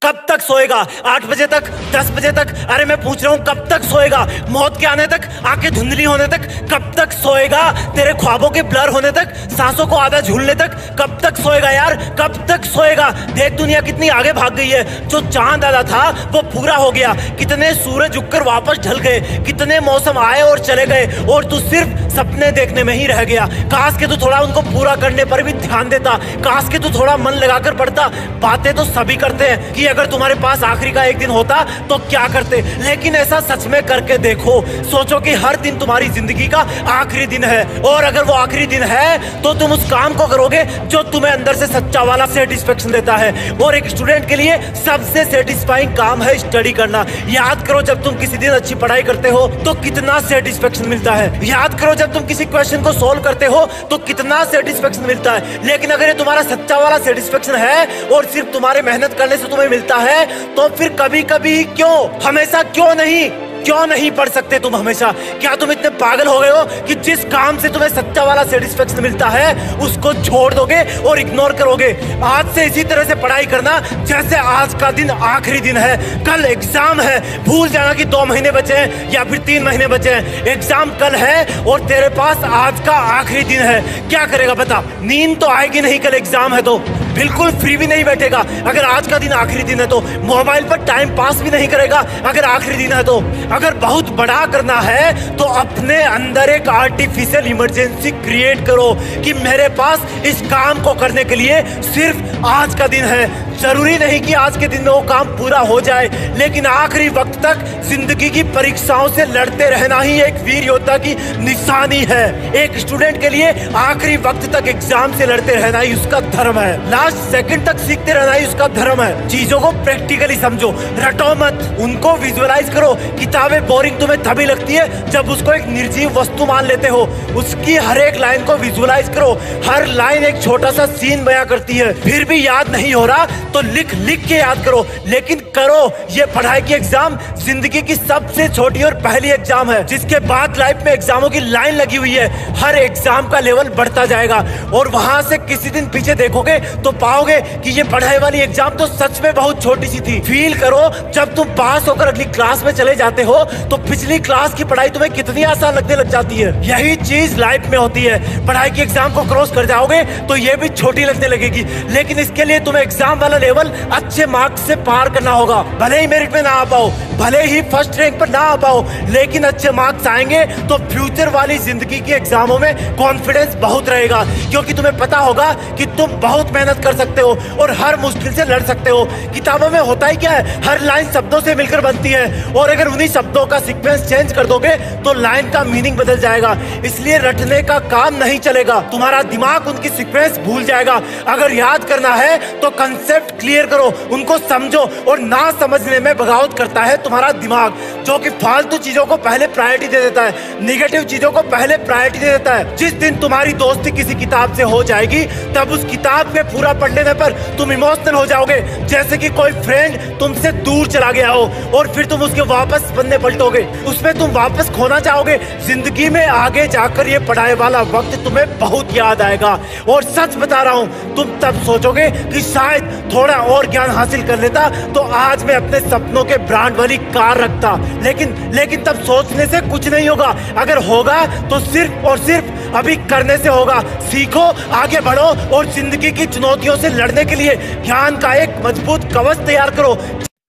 कब तक सोएगा? 8 बजे तक, 10 बजे तक? अरे मैं पूछ रहा हूँ कब तक सोएगा? मौत के आने तक, आंखें धुंधली होने तक कब तक सोएगा? तेरे ख्वाबों के ब्लर होने तक, सांसों को आधा झूलने तक कब तक सोएगा यार? कब तक सोएगा? देख दुनिया कितनी आगे भाग गई है। जो चांद आधा था वो पूरा हो गया, कितने सूरज उगकर वापस ढल गए, कितने मौसम आए और चले गए, और तू सिर्फ सपने देखने में ही रह गया। काश के तू थोड़ा उनको पूरा करने पर भी ध्यान देता, काश के तू थोड़ा मन लगाकर पढ़ता। बातें तो सभी करते हैं कि अगर तुम्हारे पास आखिरी का एक दिन होता तो क्या करते, लेकिन ऐसा सच में करके देखो। सोचो कि हर दिन तुम्हारी जिंदगी का आखिरी दिन है, और अगर वो आखिरी दिन है तो तुम उस काम को करोगे जो तुम्हें अंदर से सच्चा वाला सेटिस्फेक्शन देता है। और एक स्टूडेंट के लिए सबसे सेटिस्फाइंग काम है स्टडी करना। याद करो जब तुम किसी दिन अच्छी पढ़ाई करते हो तो कितना सेटिस्फेक्शन मिलता है। याद करो जब तुम किसी क्वेश्चन को सोल्व करते हो तो कितना सेटिस्फेक्शन मिलता है। लेकिन अगर ये तुम्हारा सच्चा वाला सेटिस्फेक्शन है और सिर्फ तुम्हारे मेहनत करने से तुम्हें मिलता है, तो फिर कभी कभी क्यों, हमेशा क्यों नहीं पढ़ सकते तुम हमेशा? क्या तुम इतने पागल हो गए हो कि जिस काम से तुम्हें सच्चा वाला सेटिस्फेक्शन मिलता है उसको छोड़ दोगे और इग्नोर करोगे? आज से इसी तरह से पढ़ाई करना जैसे आज का दिन आखिरी दिन है, कल एग्जाम है। भूल जाना कि 2 महीने बचे हैं या फिर 3 महीने बचे हैं। एग्जाम कल है और तेरे पास आज का आखिरी दिन है। क्या करेगा बता? नींद तो आएगी नहीं, कल एग्जाम है तो बिल्कुल फ्री भी नहीं बैठेगा अगर आज का दिन आखिरी दिन है तो। मोबाइल पर टाइम पास भी नहीं करेगा अगर आखिरी दिन है तो। अगर बहुत बड़ा करना है तो अपने अंदर एक आर्टिफिशियल इमरजेंसी क्रिएट करो कि मेरे पास इस काम को करने के लिए सिर्फ आज का दिन है। जरूरी नहीं कि आज के दिन में वो काम पूरा हो जाए, लेकिन आखिरी वक्त तक जिंदगी की परीक्षाओं से लड़ते रहना ही एक वीर योद्धा की निशानी है। एक स्टूडेंट के लिए आखिरी वक्त तक एग्जाम से लड़ते रहना ही उसका धर्म है। लास्ट सेकंड तक सीखते रहना ही उसका धर्म है। चीजों को प्रैक्टिकली समझो, रटो मत, उनको विजुअलाइज करो। किताबें बोरिंग तुम्हें तभी लगती है जब उसको एक निर्जीव वस्तु मान लेते हो। उसकी हर एक लाइन को विजुअलाइज करो, हर लाइन एक छोटा सा सीन बयां करती है। फिर भी याद नहीं हो रहा तो लिख लिख के याद करो, लेकिन करो। ये पढ़ाई की एग्जाम जिंदगी की सबसे छोटी और पहली एग्जाम है, जिसके बाद लाइफ में एग्जामों की लाइन लगी हुई है। हर एग्जाम का लेवल बढ़ता जाएगा और वहां से किसी दिन पीछे देखोगे तो पाओगे कि ये पढ़ाई वाली एग्जाम तो सच में बहुत छोटी सी थी। फील करो जब तुम पास होकर अगली क्लास में चले जाते हो तो पिछली क्लास की पढ़ाई तुम्हें कितनी आसान लगने लग जाती है। यही चीज लाइफ में होती है। पढ़ाई की एग्जाम को क्रॉस कर जाओगे तो ये भी छोटी लगने लगेगी, लेकिन इसके लिए तुम्हें एग्जाम वाला लेवल अच्छे मार्क्स से पार करना होगा। भले ही मेरिट में ना आ पाओ, भले ही फर्स्ट रैंक पर ना आ पाओ, लेकिन अच्छे मार्क्स आएंगे तो फ्यूचर वाली जिंदगी की एग्जामों में कॉन्फिडेंस बहुत रहेगा, क्योंकि तुम्हें पता होगा कि तुम बहुत मेहनत कर सकते हो और हर मुश्किल से लड़ सकते हो। किताबों में होता ही क्या है, हर लाइन शब्दों से मिलकर बनती है, और अगर उन्हीं शब्दों का सीक्वेंस चेंज कर दोगे तो लाइन का मीनिंग बदल जाएगा। इसलिए रटने का काम नहीं चलेगा, तुम्हारा दिमाग उनकी सीक्वेंस भूल जाएगा। अगर याद करना है तो कंसेप्ट क्लियर करो, उनको समझो, और ना समझने में बगावत करता है तुम्हारा दिमाग, जो कि फालतू चीजों को पहले प्रायोरिटी दे देता है, निगेटिव चीजों को पहले प्रायोरिटी दे देता है। जिस दिन तुम्हारी दोस्ती किसी किताब से हो जाएगी तब उस किताब में पूरा पढ़ लेने पर तुम इमोशनल हो जाओगे, जैसे कि कोई फ्रेंड तुमसे दूर चला गया हो और फिर तुम उसके वापस पन्ने पलटोगे, उसमें तुम वापस खोना चाहोगे। जिंदगी में आगे जाकर ये पढ़ाई वाला वक्त तुम्हें बहुत याद आएगा, और सच बता रहा हूँ तुम तब सोचोगे कि शायद थोड़ा और ज्ञान हासिल कर लेता तो आज मैं अपने सपनों के ब्रांड वाली कार रखता। लेकिन तब सोचने से कुछ नहीं होगा, अगर होगा तो सिर्फ और सिर्फ अभी करने से होगा। सीखो, आगे बढ़ो और जिंदगी की चुनौतियों से लड़ने के लिए ज्ञान का एक मजबूत कवच तैयार करो।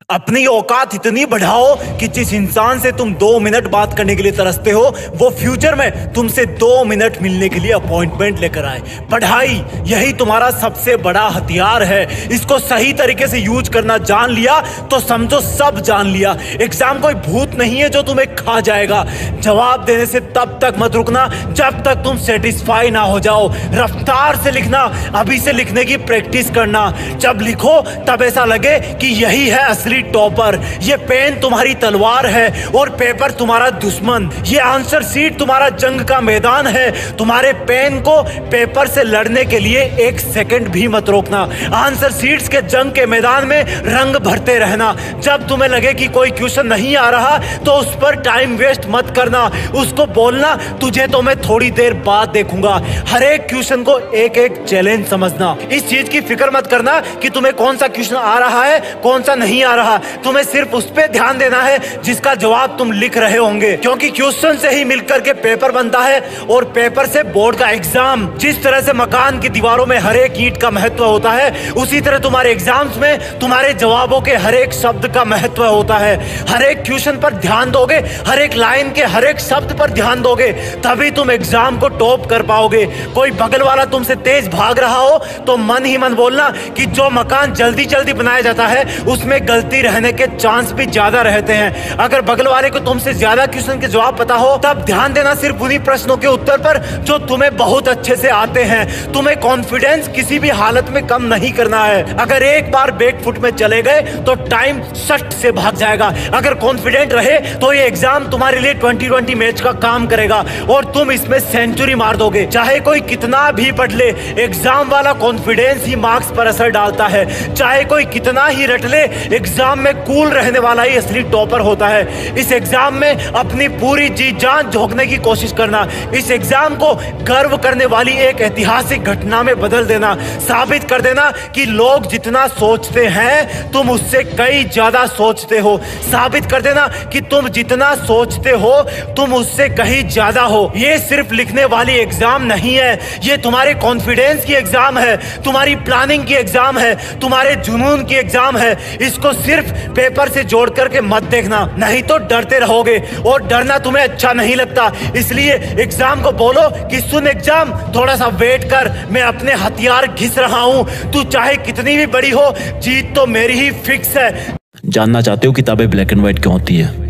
अपनी औकात इतनी बढ़ाओ कि जिस इंसान से तुम 2 मिनट बात करने के लिए तरसते हो वो फ्यूचर में तुमसे 2 मिनट मिलने के लिए अपॉइंटमेंट लेकर आए। पढ़ाई यही तुम्हारा सबसे बड़ा हथियार है, इसको सही तरीके से यूज करना जान लिया तो समझो सब जान लिया। एग्जाम कोई भूत नहीं है जो तुम्हें खा जाएगा। जवाब देने से तब तक मत रुकना जब तक तुम सेटिस्फाई ना हो जाओ। रफ्तार से लिखना, अभी से लिखने की प्रैक्टिस करना। जब लिखो तब ऐसा लगे कि यही है असली असली टॉपर। ये पेन तुम्हारी तलवार है और पेपर तुम्हारा दुश्मन। ये आंसर शीट तुम्हारा जंग का मैदान है। तुम्हारे पेन को पेपर से लड़ने के लिए एक सेकंड भी मत रोकना। आंसर शीट्स के जंग के मैदान में रंग भरते रहना। जब तुम्हें लगे कि कोई क्वेश्चन नहीं आ रहा तो उस पर टाइम वेस्ट मत करना। उसको बोलना तुझे तो मैं थोड़ी देर बाद देखूंगा। हर एक क्वेश्चन को एक एक चैलेंज समझना। इस चीज की फिक्र मत करना कि तुम्हें कौन सा क्वेश्चन आ रहा है कौन सा नहीं आ रहा। तुम्हें सिर्फ उस पर ध्यान देना है जिसका जवाब तुम लिख रहे होंगे, क्योंकि क्वेश्चन से ही मिलकर के पेपर बनता है और पेपर से बोर्ड का एग्जाम। जिस तरह से मकान की दीवारों में हर एक ईंट का महत्व होता है, उसी तरह तुम्हारे एग्जाम्स में तुम्हारे जवाबों के हर एक शब्द का महत्व होता है। हर एक क्वेश्चन पर ध्यान दोगे, हर एक लाइन के हर एक शब्द पर ध्यान दोगे, तभी तुम एग्जाम को टॉप कर पाओगे। कोई बगल वाला तुमसे तेज भाग रहा हो तो मन ही मन बोलना कि जो मकान जल्दी जल्दी बनाया जाता है उसमें गलती रहने के चांस भी ज्यादा रहते हैं। अगर बगल वाले को तुमसे ज्यादा क्वेश्चन के जवाब पता हो तब ध्यान देना सिर्फ उन्हीं प्रश्नों के उत्तर पर जो तुम्हें बहुत अच्छे से आते हैं। तुम्हें कॉन्फिडेंस किसी भी हालत में कम नहीं करना है। अगर एक बार बैकफुट में चले गए तो टाइम सट से भाग जाएगा। अगर कॉन्फिडेंट रहे तो ये एग्जाम तुम्हारे लिए 2020 मैच का काम करेगा और तुम इसमें सेंचुरी मार दोगे। चाहे कोई कितना भी पढ़ ले, एग्जाम वाला कॉन्फिडेंस ही मार्क्स पर असर डालता है। चाहे कोई कितना ही रट ले, एग्जाम में कूल रहने वाला ही असली टॉपर होता है। इस एग्जाम में अपनी पूरी जी जान झोंकने की कोशिश करना। इस एग्जाम को गर्व करने वाली एक ऐतिहासिक घटना में बदल देना। साबित कर देना कि लोग जितना सोचते हैं तुम उससे कई ज्यादा सोचते हो। साबित कर देना कि तुम जितना सोचते हो तुम उससे कहीं ज्यादा हो। ये सिर्फ लिखने वाली एग्जाम नहीं है, ये तुम्हारे कॉन्फिडेंस की एग्जाम है, तुम्हारी प्लानिंग की एग्जाम है, तुम्हारे जुनून की एग्जाम है। इसको सिर्फ पेपर से जोड़ करके मत देखना, नहीं तो डरते रहोगे और डरना तुम्हें अच्छा नहीं लगता। इसलिए एग्जाम को बोलो कि सुन एग्जाम, थोड़ा सा वेट कर, मैं अपने हथियार घिस रहा हूं। तू चाहे कितनी भी बड़ी हो, जीत तो मेरी ही फिक्स है। जानना चाहते हो किताबें ब्लैक एंड व्हाइट क्यों होती है?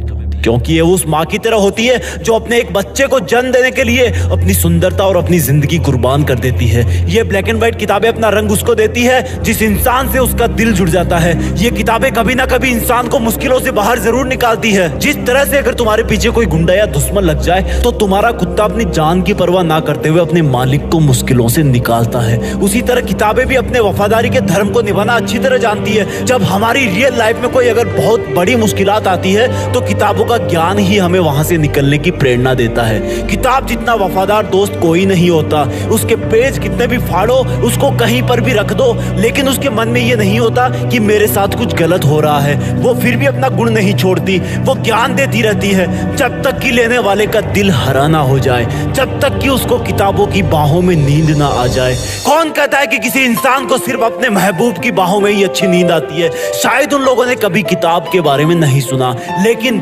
क्योंकि ये उस माँ की तरह होती है जो अपने एक बच्चे को जन्म देने के लिए अपनी सुंदरता और अपनी जिंदगी कुर्बान कर देती है। ये ब्लैक एंड व्हाइट किताबें अपना रंग उसको देती है जिस इंसान से उसका दिल जुड़ जाता है। ये किताबें कभी ना कभी इंसान को मुश्किलों से बाहर जरूर निकालती है। जिस तरह से अगर तुम्हारे पीछे कोई गुंडा या दुश्मन लग जाए तो तुम्हारा कुत्ता अपनी जान की परवाह ना करते हुए अपने मालिक को मुश्किलों से निकालता है, उसी तरह किताबें भी अपने वफादारी के धर्म को निभाना अच्छी तरह जानती है। जब हमारी रियल लाइफ में कोई अगर बहुत बड़ी मुश्किलात आती है तो किताबों का ज्ञान ही हमें वहां से निकलने की प्रेरणा देता है। किताब जितना वफादार दोस्त कोई नहीं होता। उसके पेज कितने भी फाड़ो, उसको कहीं पर भी रख दो, लेकिन उसके मन में ये नहीं होता कि मेरे साथ कुछ गलत हो रहा है। वो फिर भी अपना गुण नहीं छोड़ती, वो ज्ञान देती रहती है जब तक कि लेने वाले का दिल हरा ना हो जाए, जब तक कि उसको किताबों की बाहों में नींद ना आ जाए। कौन कहता है कि किसी इंसान को सिर्फ अपने महबूब की बाहों में ही अच्छी नींद आती है? शायद उन लोगों ने कभी किताब के बारे में नहीं सुना, लेकिन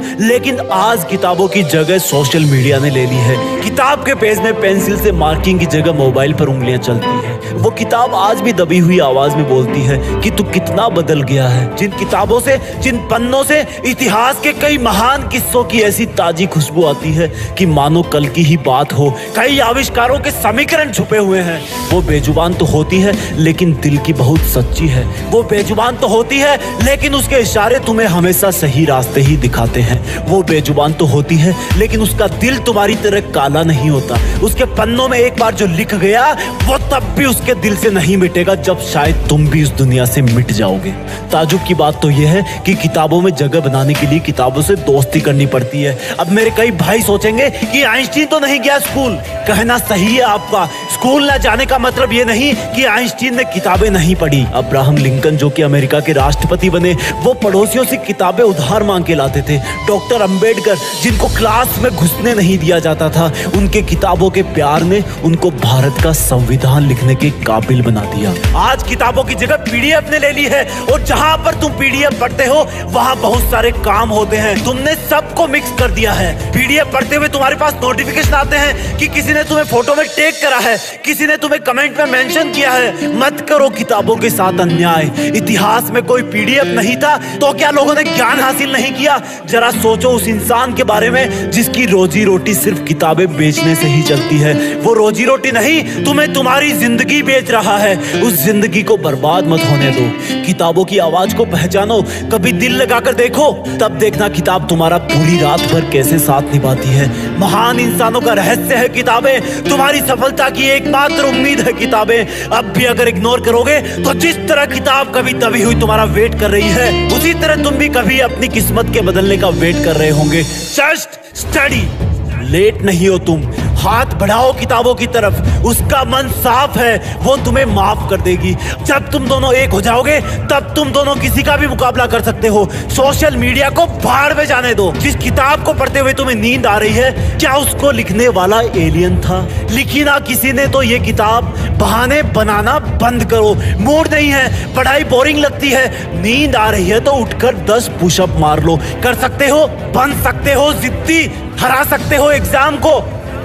आज किताबों की जगह सोशल मीडिया ने ले ली है। किताब के पेज में पेंसिल से मार्किंग की जगह मोबाइल पर उंगलियां चलती हैं। वो किताब आज भी दबी हुई आवाज में बोलती है कि तू कितना बदल गया है। जिन किताबों से, जिन पन्नों से इतिहास के कई महान किस्सों की ऐसी ताजी खुशबू आती है कि मानो कल की ही बात हो। कई आविष्कारों के समीकरण छुपे हुए हैं। वो बेजुबान तो होती है लेकिन दिल की बहुत सच्ची है। वो बेजुबान तो होती है लेकिन उसके इशारे तुम्हें हमेशा सही रास्ते ही दिखाते हैं। वो बेजुबान तो होती है लेकिन उसका दिल तुम्हारी तरह काला नहीं होता। उसके पन्नों में एक बार जो लिख गया वो तब भी उसके दिल से नहीं मिटेगा जब शायद तुम भी इस दुनिया से मिट जाओगे। ताजुब की बात तो यह है कि किताबों में जगह बनाने के लिए किताबों से दोस्ती करनी पड़ती है। अब मेरे कई भाई सोचेंगे कि आइंस्टीन तो नहीं गया स्कूल। कहना सही है आपका। स्कूल न जाने का मतलब ये नहीं कि आइंस्टीन ने किताबें नहीं पढ़ी। अब्राहम लिंकन जो कि अमेरिका के राष्ट्रपति बने, वो पड़ोसियों से किताबें उधार मांग के लाते थे। डॉक्टर अंबेडकर जिनको क्लास में घुसने नहीं दिया जाता था, उनके किताबों के प्यार ने उनको भारत का संविधान लिखने के काबिल बना दिया। आज किताबों की जगह पीडीएफ ने ले ली है और जहां पर तुम पीडीएफ पढ़ते हो वहां बहुत सारे काम होते हैं। तुमने सबको मिक्स कर दिया है। पीडीएफ पढ़ते हुए तुम्हारे पास नोटिफिकेशन आते हैं कि किसी ने तुम्हें फोटो में टैग करा है, किसी ने तुम्हें कमेंट में मेंशन किया है। मत करो किताबों के साथ अन्याय। इतिहास में कोई पीडीएफ नहीं था तो क्या लोगों ने ज्ञान हासिल नहीं किया? जरा सोचो उस इंसान के बारे में जिसकी रोजी रोटी सिर्फ किताबें बेचने से ही चलती है। वो रोजी रोटी नहीं तुम्हें तुम्हारी जिंदगी जिंदगी बेच रहा है, उस जिंदगी को बर्बाद मत होने दो। किताबों की आवाज को पहचानो, कभी दिल लगाकर देखो, तब देखना किताब तुम्हारा पूरी रात भर कैसे साथ निभाती है। महान इंसानों का रहस्य है किताबें, तुम्हारी सफलता की एकमात्र उम्मीद है किताबें। अब भी अगर इग्नोर करोगे तो जिस तरह किताब कभी दबी हुई तुम्हारा वेट कर रही है, उसी तरह तुम भी कभी अपनी किस्मत के बदलने का वेट कर रहे होंगे। जस्ट स्टडी, लेट नहीं हो तुम, हाथ बढ़ाओ किताबों की तरफ, उसका मन साफ है, वो तुम्हें माफ कर देगी। जब तुम दोनों एक हो जाओगे तब तुम दोनों किसी का भी मुकाबला कर सकते हो। सोशल मीडिया को भाड़ में जाने दो। जिस किताब को पढ़ते हुए तुम्हें नींद आ रही है, क्या उसको लिखने वाला एलियन था? लिखी ना किसी ने तो ये किताब। बहाने बनाना बंद करो। मूड नहीं है, पढ़ाई बोरिंग लगती है, नींद आ रही है तो उठकर 10 पुशअप मार लो। कर सकते हो, बन सकते हो जिद्दी, हरा सकते हो एग्जाम को,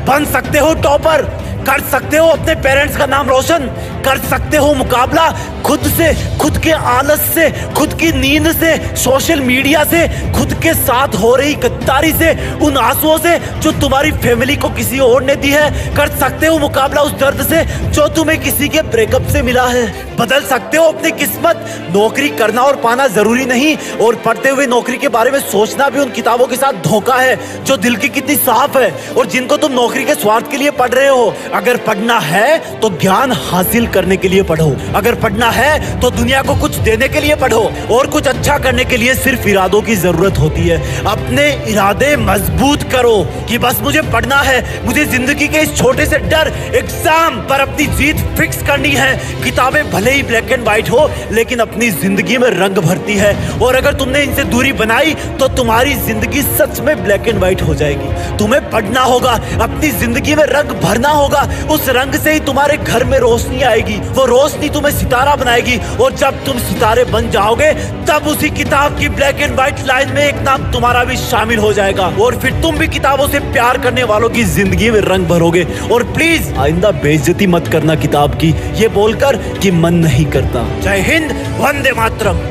बन सकते हो टॉपर, कर सकते हो अपने पेरेंट्स का नाम रोशन, कर सकते हो मुकाबला खुद से, खुद के आलस से, खुद की नींद से, सोशल मीडिया से, खुद के साथ हो रही गद्दारी से, उन आंसुओं से जो तुम्हारी फैमिली को किसी और ने दी है। कर सकते हो मुकाबला उस दर्द से जो तुम्हें किसी के ब्रेकअप से मिला है। बदल सकते हो अपनी किस्मत। नौकरी करना और पाना जरूरी नहीं, और पढ़ते हुए नौकरी के बारे में सोचना भी उन किताबों के साथ धोखा है जो दिल की कितनी साफ है और जिनको तुम नौकरी के स्वार्थ के लिए पढ़ रहे हो। अगर पढ़ना है तो ज्ञान हासिल करने के लिए पढ़ो, अगर पढ़ना है तो दुनिया को कुछ देने के लिए पढ़ो, और कुछ अच्छा करने के लिए सिर्फ इरादों की जरूरत होती है। अपने इरादे मजबूत करो कि बस मुझे पढ़ना है, मुझे जिंदगी के इस छोटे से डर एग्जाम पर अपनी जीत फिक्स करनी है। किताबें भले ही ब्लैक एंड व्हाइट हो, लेकिन अपनी जिंदगी में रंग भरती है, और अगर तुमने इनसे दूरी बनाई तो तुम्हारी जिंदगी सच में ब्लैक एंड व्हाइट हो जाएगी। तुम्हें पढ़ना होगा, अपनी जिंदगी में रंग भरना होगा, उस रंग से ही तुम्हारे घर में रोशनी आएगी, वो रोशनी तुम्हें सितारा बनाएगी, और जब तुम सितारे बन जाओगे तब उसी किताब की ब्लैक एंड व्हाइट लाइन में एक नाम तुम्हारा भी शामिल हो जाएगा, और फिर तुम भी किताबों से प्यार करने वालों की जिंदगी में रंग भरोगे। और प्लीज आइंदा बेइज्जती मत करना किताब की, ये बोलकर कि मन नहीं करता। जय हिंद, वंदे मातरम।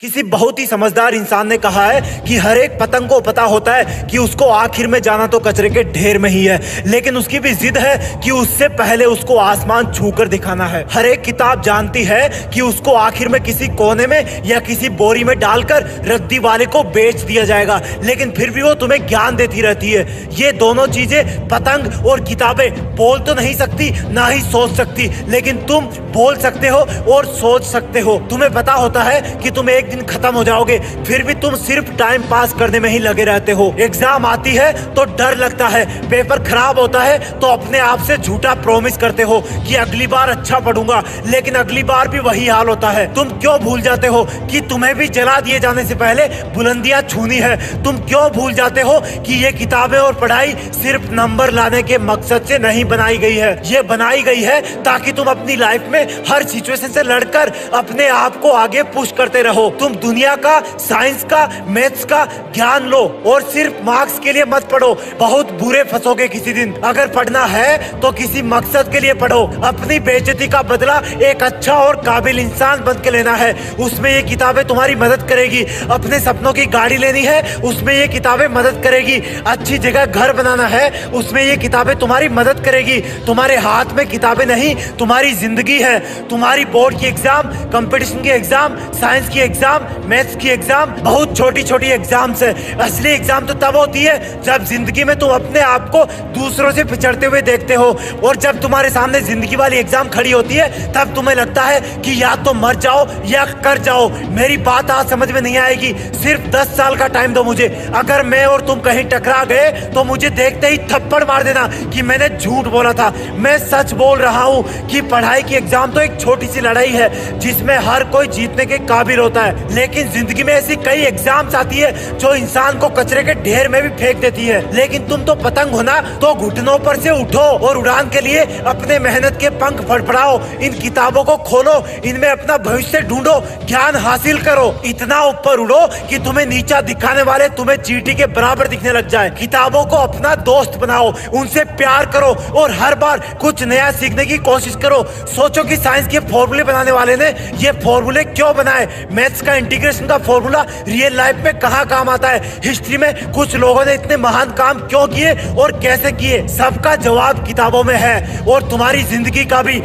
किसी बहुत ही समझदार इंसान ने कहा है कि हर एक पतंग को पता होता है कि उसको आखिर में जाना तो कचरे के ढेर में ही है, लेकिन उसकी भी जिद है कि उससे पहले उसको आसमान छूकर दिखाना है। हर एक किताब जानती है कि उसको आखिर में किसी कोने में या किसी बोरी में डालकर रद्दी वाले को बेच दिया जाएगा, लेकिन फिर भी वो तुम्हें ज्ञान देती रहती है। ये दोनों चीजें, पतंग और किताबें, बोल तो नहीं सकती ना ही सोच सकती, लेकिन तुम बोल सकते हो और सोच सकते हो। तुम्हें पता होता है कि तुम एक दिन खत्म हो जाओगे, फिर भी तुम सिर्फ टाइम पास करने में ही लगे रहते हो। एग्जाम आती है तो डर लगता है, पेपर खराब होता है तो अपने आप से झूठा प्रॉमिस करते हो कि अगली बार अच्छा पढ़ूंगा, लेकिन अगली बार भी वही हाल होता है। तुम क्यों भूल जाते हो कि तुम्हें भी जला दिए जाने से पहले बुलंदियां छूनी है? तुम क्यों भूल जाते हो कि ये किताबें और पढ़ाई सिर्फ नंबर लाने के मकसद से नहीं बनाई गई है, ये बनाई गई है ताकि तुम अपनी लाइफ में हर सिचुएशन से लड़कर अपने आप को आगे पुश करते रहो। तुम दुनिया का, साइंस का, मैथ्स का ज्ञान लो और सिर्फ मार्क्स के लिए मत पढ़ो, बहुत बुरे फंसोगे किसी दिन। अगर पढ़ना है तो किसी मकसद के लिए पढ़ो। अपनी बेइज्जती का बदला एक अच्छा और काबिल इंसान बन के लेना है, उसमें ये किताबें तुम्हारी मदद करेगी। अपने सपनों की गाड़ी लेनी है, उसमें ये किताबें मदद करेगी। अच्छी जगह घर बनाना है, उसमें ये किताबें तुम्हारी मदद करेगी। तुम्हारे हाथ में किताबें नहीं, तुम्हारी जिंदगी है। तुम्हारी बोर्ड की एग्जाम, कंपटीशन की एग्जाम, साइंस की एग्जाम, मैथ्स की एग्जाम बहुत छोटी छोटी एग्जाम्स है। असली एग्जाम तो तब होती है जब जिंदगी में तुम अपने आप को दूसरों से पिछड़ते हुए देखते हो, और जब तुम्हारे सामने जिंदगी वाली एग्जाम खड़ी होती है तब तुम्हें लगता है कि या तो मर जाओ या कर जाओ। मेरी बात आज समझ में नहीं आएगी, सिर्फ 10 साल का टाइम दो मुझे। अगर मैं और तुम कहीं टकरा गए तो मुझे देखते ही थप्पड़ मार देना कि मैंने झूठ बोला था। मैं सच बोल रहा हूँ कि पढ़ाई की एग्जाम तो एक छोटी सी लड़ाई है जिसमें हर कोई जीतने के काबिल होता है, लेकिन जिंदगी में ऐसी कई एग्जाम्स आती है जो इंसान को कचरे के ढेर में भी फेंक देती है। लेकिन तुम तो पतंग हो ना, तो घुटनों पर से उठो और उड़ान के लिए अपने मेहनत के पंख फड़फड़ाओ। इन किताबों को खोलो, इनमें अपना भविष्य ढूंढो, ज्ञान हासिल करो। इतना ऊपर उड़ो कि तुम्हें नीचा दिखाने वाले तुम्हें चींटी के बराबर दिखने लग जाए। किताबों को अपना दोस्त बनाओ, उनसे प्यार करो और हर बार कुछ नया सीखने की कोशिश करो। सोचो कि साइंस के फॉर्मूले बनाने वाले ने ये फॉर्मूले क्यों बनाए, मैथ्स का का इंटीग्रेशन का फॉर्मूला रियल लाइफ में कहाँ काम आता है, हिस्ट्री में कुछ लोगों ने इतने महान काम क्यों किए और कैसे किए, सबका जवाब किताबों में है, और तुम्हारी जिंदगी का भी।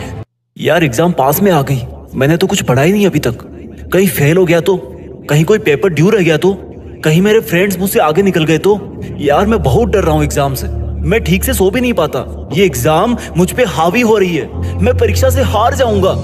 यार एग्जाम पास में आ गई, मैंने तो कुछ पढ़ा ही नहीं अभी तक। कहीं फेल हो गया तो, कहीं कोई पेपर ड्यू रह गया तो, कहीं मेरे फ्रेंड्स मुझसे आगे निकल गए तो। यार मैं बहुत डर रहा हूँ एग्जाम से, मैं ठीक से सो भी नहीं पाता। ये एग्जाम मुझ पे हावी हो रही है, मैं परीक्षा से हार जाऊंगा।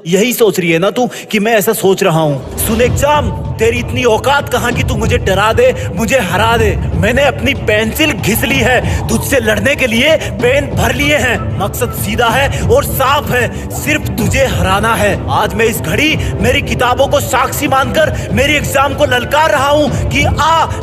यही सोच रही है ना तू कि मैं ऐसा सोच रहा हूँ? सुन एग्जाम, तेरी इतनी औकात कहाँ कि तू मुझे डरा दे, मुझे हरा दे। मैंने अपनी पेंसिल घिस ली है, तुझसे लड़ने के लिए पेन भर लिए हैं। मकसद सीधा है और साफ है, सिर्फ तुझे हराना है। आज मैं इस घड़ी मेरी किताबों को साक्षी मानकर मेरी एग्जाम को ललकार रहा हूँ कि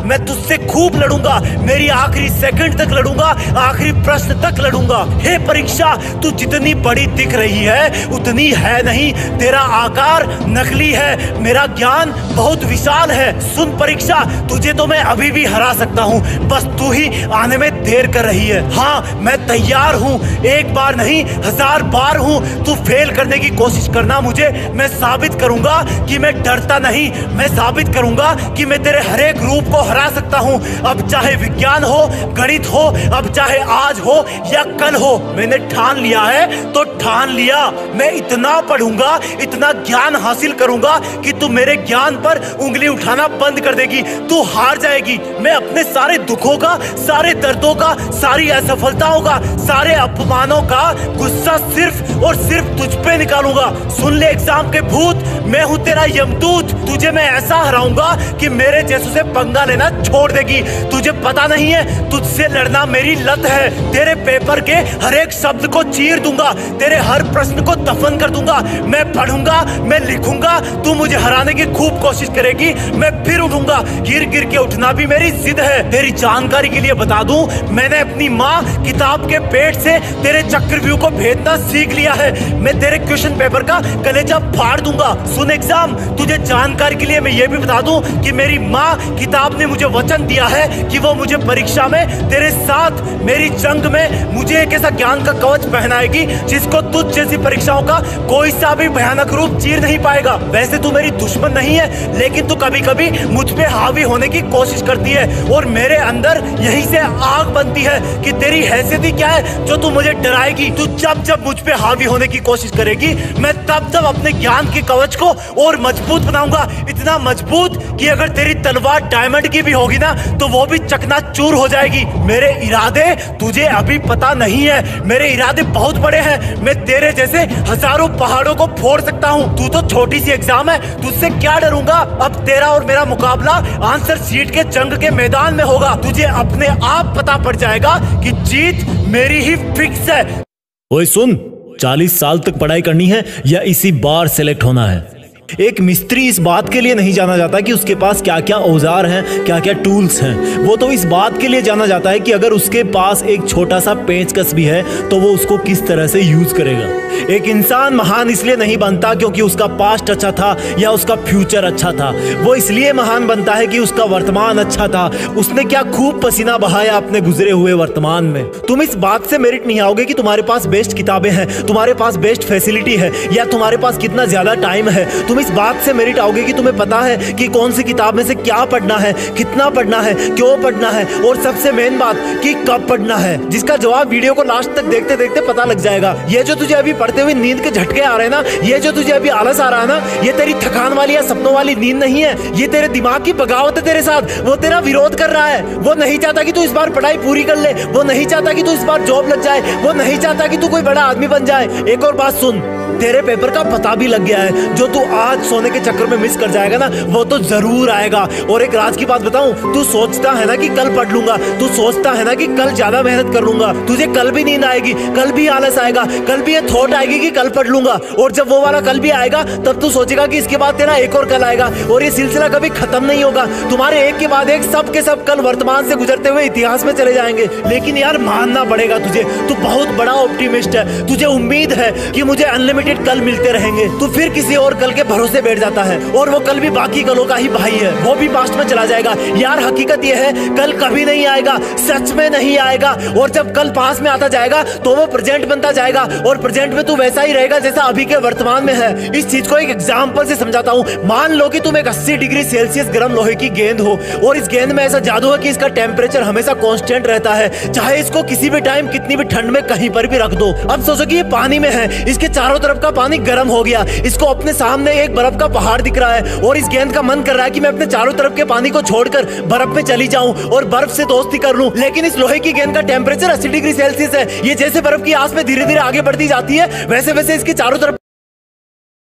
मैं तुझसे खूब लड़ूंगा, मेरी आखिरी सेकंड तक लड़ूंगा, आखिरी प्रश्न तक लड़ूंगा। हे परीक्षा, तू जितनी बड़ी दिख रही है उतनी है नहीं, तेरा आकार नकली है, मेरा ज्ञान बहुत विशाल है। सुन परीक्षा, तुझे तो मैं अभी भी हरा सकता हूँ, बस तू ही आने में देर कर रही है। हाँ, मैं तैयार हूँ, एक बार नहीं 1000 बार हूँ। तू फेल करने की कोशिश करना मुझे, मैं साबित करूंगा कि मैं डरता नहीं, मैं साबित करूंगा कि मैं तेरे हर एक रूप को हरा सकता हूँ। अब चाहे विज्ञान हो, गणित हो, अब चाहे आज हो या कल हो, मैंने ठान लिया है तो ठान लिया। मैं इतना पढ़ूंगा, इतना ज्ञान हासिल करूंगा कि तू मेरे ज्ञान पर उंगली उठाना बंद कर देगी, तू हार जाएगी। मैं अपने सारे दुखों का, सारे दर्दों का, सारी असफलताओं का, सारे अपमानों का गुस्सा सिर्फ और सिर्फ तुझ पे निकालूंगा। सुन ले एग्जाम के भूत, मैं हूं तेरा यमदूत, तुझे मैं ऐसा हराऊंगा कि मेरे जैसों से पंगा लेना छोड़ देगी। तुझे पता नहीं है, तुझसे लड़ना मेरी लत है। तेरे पेपर के हर एक शब्द को चीर दूंगा, तेरे हर प्रश्न को दफन कर दूंगा। मैं पढ़ूंगा, मैं लिखूंगा, तू मुझे हराने की खूब कोशिश करेगी, मैं फिर उठूंगा। गिर गिर के उठना भी मेरी जिद है। तेरी जानकारी के लिए बता दूं, मैंने अपनी माँ किताब के पेट से तेरे चक्रव्यूह को भेदना सीख लिया है। मैं तेरे क्वेश्चन पेपर का कलेजा फाड़ दूंगा। सुन एग्जाम, तुझे जानकारी के लिए मैं ये भी बता दूं कि मेरी माँ किताब ने मुझे वचन दिया है कि वो मुझे परीक्षा में तेरे साथ मेरी जंग में मुझे एक ऐसा ज्ञान का कवच पहनाएगी जिसको तुझ जैसी परीक्षाओं का कोई सा भी भयानक रूप चीर नहीं पाएगा। वैसे तू मेरी दुश्मन नहीं है, लेकिन तू कभी कभी मुझ पे हावी होने की कोशिश करती है, और मेरे अंदर यहीं से आग बनती है कि तेरी हैसियत ही क्या है जो तू मुझे डराएगी। तू जब जब मुझ पे हावी होने की कोशिश करेगी, मैं तब तब अपने ज्ञान के कवच को और मजबूत बनाऊंगा, इतना मजबूत कि अगर तेरी तलवार डायमंड की भी होगी ना तो वो भी चकनाचूर हो जाएगी। मेरे इरादे तुझे अभी पता नहीं है, मेरे इरादे बहुत बड़े हैं। मैं तेरे जैसे हजारों पहाड़ों को फोड़ सकता हूँ। तू तो छोटी सी एग्जाम है, तुझसे क्या डरूंगा। अब तेरा और मेरा मुकाबला आंसर शीट के जंग के मैदान में होगा। तुझे अपने आप पता पड़ जाएगा कि जीत मेरी ही फिक्स है। ओए सुन, 40 साल तक पढ़ाई करनी है या इसी बार सेलेक्ट होना है? एक मिस्त्री इस बात के लिए नहीं जाना जाता कि उसके पास क्या क्या औजार हैं, क्या क्या टूल्स हैं। वो तो इस बात के लिए जाना जाता है कि अगर उसके पास एक छोटा सा पेंचकस भी है तो वो उसको किस तरह से यूज करेगा। एक इंसान महान इसलिए नहीं बनता क्योंकि उसका पास्ट अच्छा था या उसका फ्यूचर अच्छा था, वो इसलिए महान बनता है कि उसका वर्तमान अच्छा था, उसने क्या खूब पसीना बहाया अपने गुजरे हुए वर्तमान में। तुम इस बात से मेरिट नहीं आओगे कि तुम्हारे पास बेस्ट किताबें हैं, तुम्हारे पास बेस्ट फैसिलिटी है या तुम्हारे पास कितना ज्यादा टाइम है। तुम इस बात से मेरिट आओगे कि तुम्हें पता है कि कौन सी किताब में से क्या पढ़ना है, कितना पढ़ना है, क्यों पढ़ना है, और सबसे मेन बात कि कब पढ़ना है, जिसका जवाब वीडियो को लास्ट तक देखते देखते पता लग जाएगा। ये जो तुझे अभी पढ़ते हुए नींद के झटके आ रहे हैं ना, ये जो तुझे अभी आलस आ रहा है ना, ये तेरी थकान वाली या सपनों वाली नींद नहीं है, ये तेरे दिमाग की बगावत है तेरे साथ। वो तेरा विरोध कर रहा है, वो नहीं चाहता कि तू इस बार पढ़ाई पूरी कर ले, वो नहीं चाहता कि तू इस बार जॉब लग जाए, वो नहीं चाहता कि तू कोई बड़ा आदमी बन जाए। एक और बात सुन, तेरे पेपर का पता भी लग गया है, जो तू आज सोने के चक्कर में मिस कर जाएगा ना वो तो जरूर आएगा। और एक राज की बात बताऊं, तू सोचता है ना कि कल पढ़ लूंगा, तू सोचता है ना कि कल ज्यादा मेहनत कर लूंगा, तुझे कल भी नींद आएगी, कल भी आलस आएगा, कल भी ये थॉट आएगी कि कल पढ़ लूंगा, और जब वो वाला कल भी आएगा तब तू सोचेगा कि इसके बाद तेरा एक और कल आएगा, और ये सिलसिला कभी खत्म नहीं होगा। तुम्हारे एक के बाद एक सब के सब कल वर्तमान से गुजरते हुए इतिहास में चले जाएंगे। लेकिन यार मानना पड़ेगा तुझे, तू बहुत बड़ा ऑप्टिमिस्ट है, तुझे उम्मीद है कि मुझे अनलिमिटेड अनलिमिटेड कल मिलते रहेंगे, तो फिर किसी और कल के भरोसे बैठ जाता है और वो कल भी बाकी कलों का ही भाई है, वो भी पास्ट में चला जाएगा। यार हकीकत ये है, कल कभी नहीं आएगा, सच में नहीं आएगा। और जब कल पास में आता जाएगा तो वो प्रेजेंट बनता जाएगा और प्रेजेंट में तू वैसा ही रहेगा जैसा अभी के वर्तमान में है। इस चीज को एक एग्जांपल से समझाता हूँ। मान लो कि तुम एक 80 डिग्री सेल्सियस गर्म लोहे की गेंद हो और इस गेंद में ऐसा जादू है कि इसका टेम्परेचर हमेशा कांस्टेंट रहता है, चाहे इसको किसी भी टाइम कितनी भी ठंड में कहीं पर भी रख दो। अब सोचो कि ये पानी में है, इसके चारों तरफ का पानी गर्म हो गया, इसको अपने सामने एक बर्फ का पहाड़ दिख रहा है और इस गेंद का मन कर रहा है कि मैं अपने चारों तरफ के पानी को छोड़कर बर्फ में चली जाऊं और बर्फ से दोस्ती कर लूं। लेकिन इस लोहे की गेंद का टेम्परेचर 80 डिग्री सेल्सियस है। ये जैसे बर्फ की आस में धीरे धीरे आगे बढ़ती जाती है, वैसे वैसे इसके चारों तरफ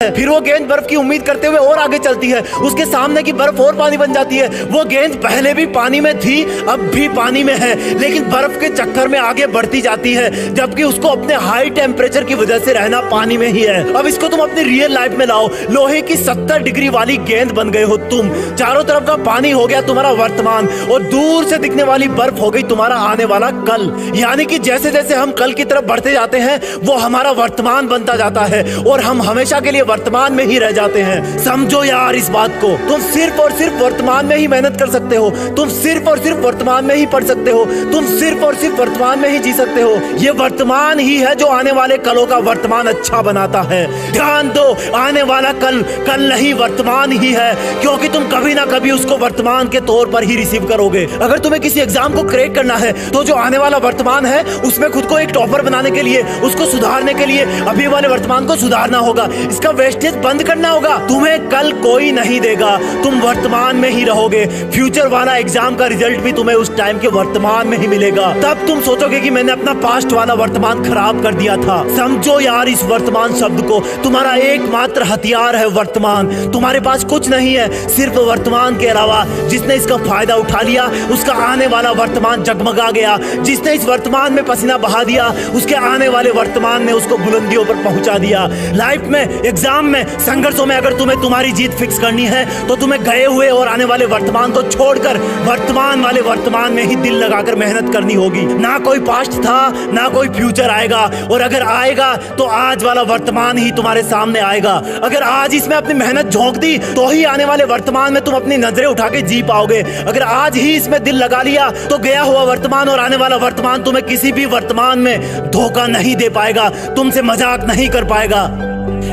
फिर वो गेंद बर्फ की उम्मीद करते हुए और आगे चलती है, उसके सामने की बर्फ और पानी बन जाती है। वो गेंद पहले भी पानी में थी, अब भी पानी में है, लेकिन बर्फ के चक्कर में आगे बढ़ती जाती है, जबकि उसको अपने हाई टेम्परेचर की वजह से रहना पानी में ही है। अब इसको तुम अपनी रियल लाइफ में लाओ, लोहे की 70 डिग्री वाली गेंद बन गए हो तुम, चारों तरफ का पानी हो गया तुम्हारा वर्तमान और दूर से दिखने वाली बर्फ हो गई तुम्हारा आने वाला कल। यानी कि जैसे जैसे हम कल की तरफ बढ़ते जाते हैं वो हमारा वर्तमान बनता जाता है और हम हमेशा के लिए वर्तमान में ही रह जाते हैं। समझो यार इस बात को, तुम सिर्फ और सिर्फ वर्तमान में ही मेहनत कर सकते हो, तुम सिर्फ और सिर्फ वर्तमान में ही पढ़ सकते हो, तुम सिर्फ और सिर्फ वर्तमान में ही जी सकते हो। ये वर्तमान ही है जो आने वाले कलों का वर्तमान अच्छा बनाता है। ध्यान दो, आने वाला कल कल नहीं वर्तमान ही है, क्योंकि तुम कभी ना कभी उसको वर्तमान के तौर पर ही रिसीव करोगे। अगर तुम्हें किसी एग्जाम को क्रैक करना है तो जो आने वाला वर्तमान है उसमें खुद को एक टॉपर बनाने के लिए, उसको सुधारने के लिए अभी वाले वर्तमान को सुधारना होगा, इसका वेस्टेज बंद करना होगा। तुम्हें कल कोई नहीं देगा, तुम वर्तमान में ही रहोगे। फ्यूचर वाला एग्जाम का रिजल्ट भी तुम्हें उस टाइम के वर्तमान में ही मिलेगा। तब तुम सोचोगे कि मैंने अपना पास्ट वाला वर्तमान खराब कर दिया था। समझो यार इस वर्तमान शब्द को, तुम्हारा एकमात्र हथियार है वर्तमान। तुम्हारे पास कुछ नहीं है सिर्फ वर्तमान के अलावा। जिसने इसका फायदा उठा लिया उसका आने वाला वर्तमान जगमगा गया। जिसने इस वर्तमान में पसीना बहा दिया उसके आने वाले वर्तमान ने उसको बुलंदियों पर पहुंचा दिया। लाइफ में, एग्जाम में, संघर्षों में अगर तुम्हें तुम्हारी जीत फिक्स करनी है तो तुम्हें गए हुए और आने वाले वर्तमान को छोड़कर वर्तमान वाले वर्तमान में ही दिल लगाकर मेहनत करनी होगी। ना कोई पास्ट था ना कोई फ्यूचर आएगा, और अगर आएगा तो आज वाला वर्तमान ही तुम्हारे सामने आएगा। अगर आज इसमें अपनी मेहनत झोंक दी तो ही आने वाले वर्तमान में तुम अपनी नजरें उठा के जी पाओगे। अगर आज ही इसमें दिल लगा लिया तो गया हुआ वर्तमान और आने वाला वर्तमान तुम्हें किसी भी वर्तमान में धोखा नहीं दे पाएगा, तुमसे मजाक नहीं कर पाएगा।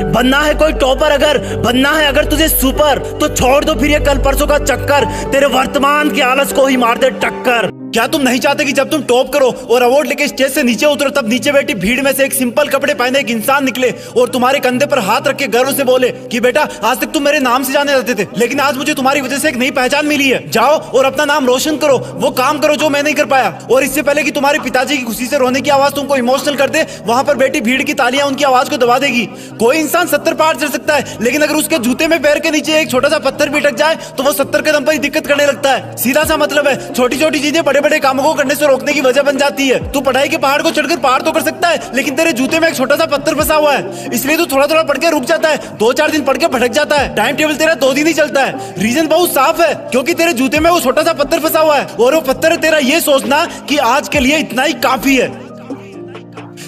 बनना है कोई टॉपर, अगर बनना है अगर तुझे सुपर, तो छोड़ दो फिर ये कल परसों का चक्कर, तेरे वर्तमान के आलस को ही मार दे टक्कर। क्या तुम नहीं चाहते कि जब तुम टॉप करो और अवार्ड लेके स्टेज से नीचे उतरो तब नीचे बैठी भीड़ में से एक सिंपल कपड़े पहने एक इंसान निकले और तुम्हारे कंधे पर हाथ रख के गर्व से बोले कि बेटा आज तक तुम मेरे नाम से जाने जाते थे, लेकिन आज मुझे तुम्हारी वजह से एक नई पहचान मिली है। जाओ और अपना नाम रोशन करो, वो काम करो जो मैं नहीं कर पाया। और इससे पहले कि तुम्हारे पिताजी की खुशी से रोने की आवाज तुमको इमोशनल कर दे, वहां पर बैठी भीड़ की तालियां उनकी आवाज को दबा देगी। कोई इंसान 70 पार चढ़ सकता है, लेकिन अगर उसके जूते में पैर के नीचे एक छोटा सा पत्थर भी अटक जाए तो वो 70 कदम पर ही दिक्कत करने लगता है। सीधा सा मतलब है, छोटी छोटी चीजें बड़े बड़े कामों को करने रोकने की वजह बन जाती है। तू पढ़ाई के पहाड़ को चढ़कर पार तो कर सकता है, लेकिन तेरे जूते में एक छोटा सा पत्थर फंसा हुआ है, इसलिए तू थोड़ा थोड़ा पढ़ के रुक जाता है, 2-4 दिन पढ़ के भटक जाता है। टाइम टेबल तेरा 2 दिन ही चलता है। रीजन बहुत साफ है, क्योंकि तेरे जूते में वो छोटा सा पत्थर फंसा हुआ है और वो पत्थर है तेरा ये सोचना कि आज के लिए इतना ही काफी है।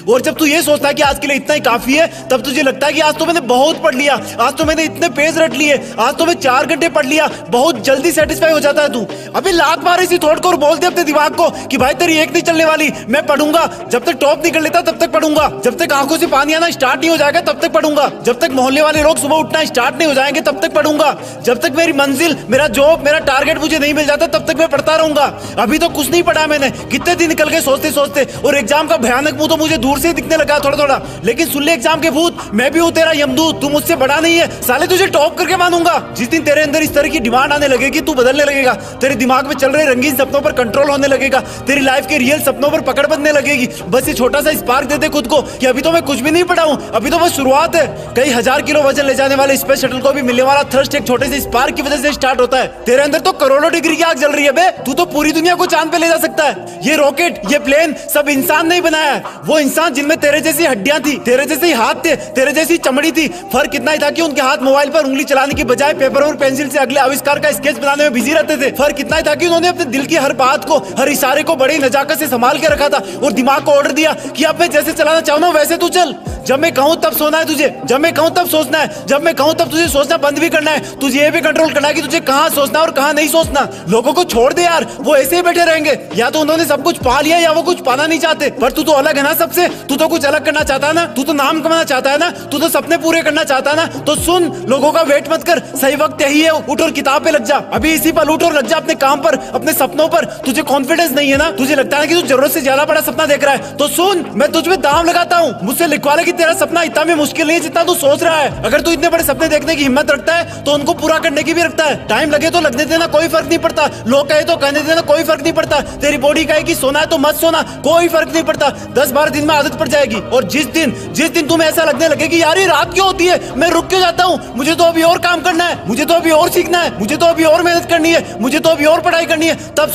और जब तू ये सोचता है कि आज के लिए इतना ही काफी है, तब तुझे लगता है कि आज तो मैंने बहुत पढ़ लिया, आज तो मैंने इतने पेज रट लिए, आज तो मैं 4 घंटे पढ़ लिया, बहुत जल्दी सेटिस्फाई हो जाता है तू। अभी लात मार इसी थॉट को और बोल दे अपने दिमाग को कि भाई तेरी एक नहीं चलने वाली, मैं पढ़ूंगा, जब तक टॉप नहीं कर लेता तब तक पढ़ूंगा, जब तक आंखों से पानी आना स्टार्ट नहीं हो जाएगा तब तक पढ़ूंगा, जब तक मोहल्ले वाले लोग सुबह उठना स्टार्ट नहीं हो जाएंगे तब तक पढ़ूंगा, जब तक मेरी मंजिल, मेरा जॉब, मेरा टारगेट मुझे नहीं मिल जाता तब तक मैं पढ़ता रहूंगा। अभी तो कुछ नहीं पढ़ा मैंने, कितने दिन निकल गए सोचते सोचते, और एग्जाम का भयानक मुंह तो मुझे दूर से दिखने लगा थोड़ा थोड़ा। लेकिन सुन ले एग्जाम के भूत, मैं भी हूँ तेरा यमदूत, तू मुझसे बड़ा नहीं है साले, तुझे टॉप करके मानूंगा। जिस दिन तेरे अंदर इस तरह की डिमांड आने लगेगी तू बदलने लगेगा, तेरे दिमाग में चल रहे रंगीन सपनों पर कंट्रोल होने लगेगा, तेरी लाइफ के रियल सपनों पर पकड़ बनने लगेगी। बस ये छोटा सा स्पार्क दे दे खुद को कि अभी तो मैं कुछ भी नहीं पढ़ा हूँ, अभी तो बस शुरुआत है। कई हजार किलो वजन ले जाने वाले स्पेस शटल को भी मिलने वाला थ्रस्ट एक छोटे से स्पार्क की वजह से स्टार्ट होता है। तेरे अंदर तो करोड़ों डिग्री की आग जल रही है बे, तू तो पूरी दुनिया को चांद पे ले जा सकता है। ये रॉकेट, ये प्लेन सब इंसान नहीं बनाया है, वो इंसान इंसान जिनमें तेरे जैसी हड्डियां थी, तेरे जैसे हाथ थे, तेरे जैसी चमड़ी थी। फर्क इतना ही था कि उनके हाथ मोबाइल पर उंगली चलाने की बजाय पेपर और पेंसिल से अगले आविष्कार का स्केच बनाने में बिजी रहते थे। फर्क इतना ही था कि उन्होंने अपने दिल की हर बात को, हर इशारे को बड़ी नजाकत से संभाल के रखा था और दिमाग को ऑर्डर दिया कि अब मैं जैसे चलाना चाहूँ वैसे तू चल। जब मैं कहूँ तब सोना है तुझे, जब मैं कहूँ तब सोचना है, जब मैं कहूँ तब तुझे सोचना बंद भी करना है। तुझे ये भी कंट्रोल करना है कि तुझे कहाँ सोचना और कहाँ नहीं सोचना। लोगों को छोड़ दे यार, वो ऐसे ही बैठे रहेंगे। या तो उन्होंने सब कुछ पा लिया या वो कुछ पाना नहीं चाहते। पर तू तो अलग है ना सबसे, तू तो कुछ अलग करना चाहता है ना, तू तो नाम कमाना चाहता है ना, तू तो सपने पूरे करना चाहता है ना। तो सुन, लोगों का वेट मत कर, सही वक्त यही है, उठ और किताब पे लग जा। अभी इसी पल उठ और लग जा अपने काम पर, अपने सपनों पर। तुझे कॉन्फिडेंस नहीं है ना, तुझे लगता है कि तू जरूरत से ज्यादा बड़ा सपना देख रहा है। तो सुन, मैं तुझ में दाम लगाता हूँ, मुझसे लिखवा ले कि तेरा सपना इतना भी मुश्किल नहीं है जितना तू सोच रहा है। अगर तू इतने बड़े सपने देखने की हिम्मत रखता है तो उनको पूरा करने की भी रखता है। टाइम लगे तो लगने देना, कोई फर्क नहीं पड़ता। लोग कहे तो कहने देना, कोई फर्क नहीं पड़ता। तेरी बॉडी कहे कि सोना है तो मत सोना, कोई फर्क नहीं पड़ता। 10-12 दिन में आदत पड़ जाएगी। और जिस दिन तुम्हें ऐसा लगने लगे कि यार ये रात क्यों होती है, मैं रुक क्यों जाता हूँ, मुझे तो अभी और काम करना है, मुझे तो अभी और सीखना है, मुझे तो अभी और मेहनत करनी है, मुझे तो अभी और पढ़ाई करनी है, तब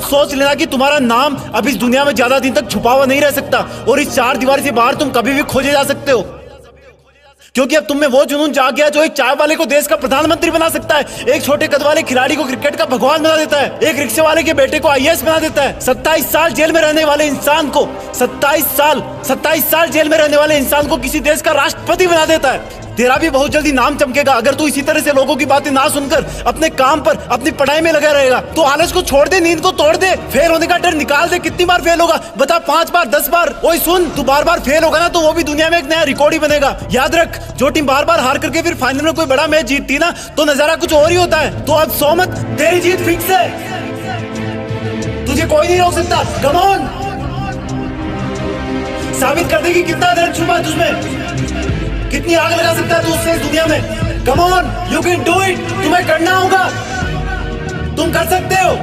सोच लेना कि तुम्हारा नाम अब इस दुनिया में ज्यादा दिन तक छुपा हुआ नहीं रह सकता। और इस 4 दीवार से बाहर तुम कभी भी खोजे जा सकते हो। क्योंकि अब तुम में वो जुनून जाग गया जो एक चाय वाले को देश का प्रधानमंत्री बना सकता है, एक छोटे कद वाले खिलाड़ी को क्रिकेट का भगवान बना देता है, एक रिक्शे वाले के बेटे को आईएएस बना देता है। 27 साल जेल में रहने वाले इंसान को 27 साल जेल में रहने वाले इंसान को किसी देश का राष्ट्रपति बना देता है। तेरा भी बहुत जल्दी नाम चमकेगा अगर तू इसी तरह से लोगों की बातें ना सुनकर अपने काम पर, अपनी पढ़ाई में लगा रहेगा। तो आलस को छोड़ दे, नींद को तोड़ दे, फेल होने का डर निकाल दे। कितनी बार फेल होगा बता? 5 बार, 10 बार? ओए सुन, तू बार-बार फेल होगा ना तो वो भी दुनिया में एक नया रिकॉर्ड ही बनेगा। याद रख, जो टीम बार-बार हार करके फिर फाइनल में कोई बड़ा मैच जीतती ना तो नजारा कुछ और ही होता है। तो अब सो मत, तेरी जीत फिक्स है, तुझे कोई नहीं रोक सकता। कम ऑन, साबित कर दे कि कितना दर्द छुपा है तुझमें, कितनी आग लगा सकता है तू उससे इस दुनिया में। Come on, you can do it, तुम्हें करना होगा, तुम कर सकते हो।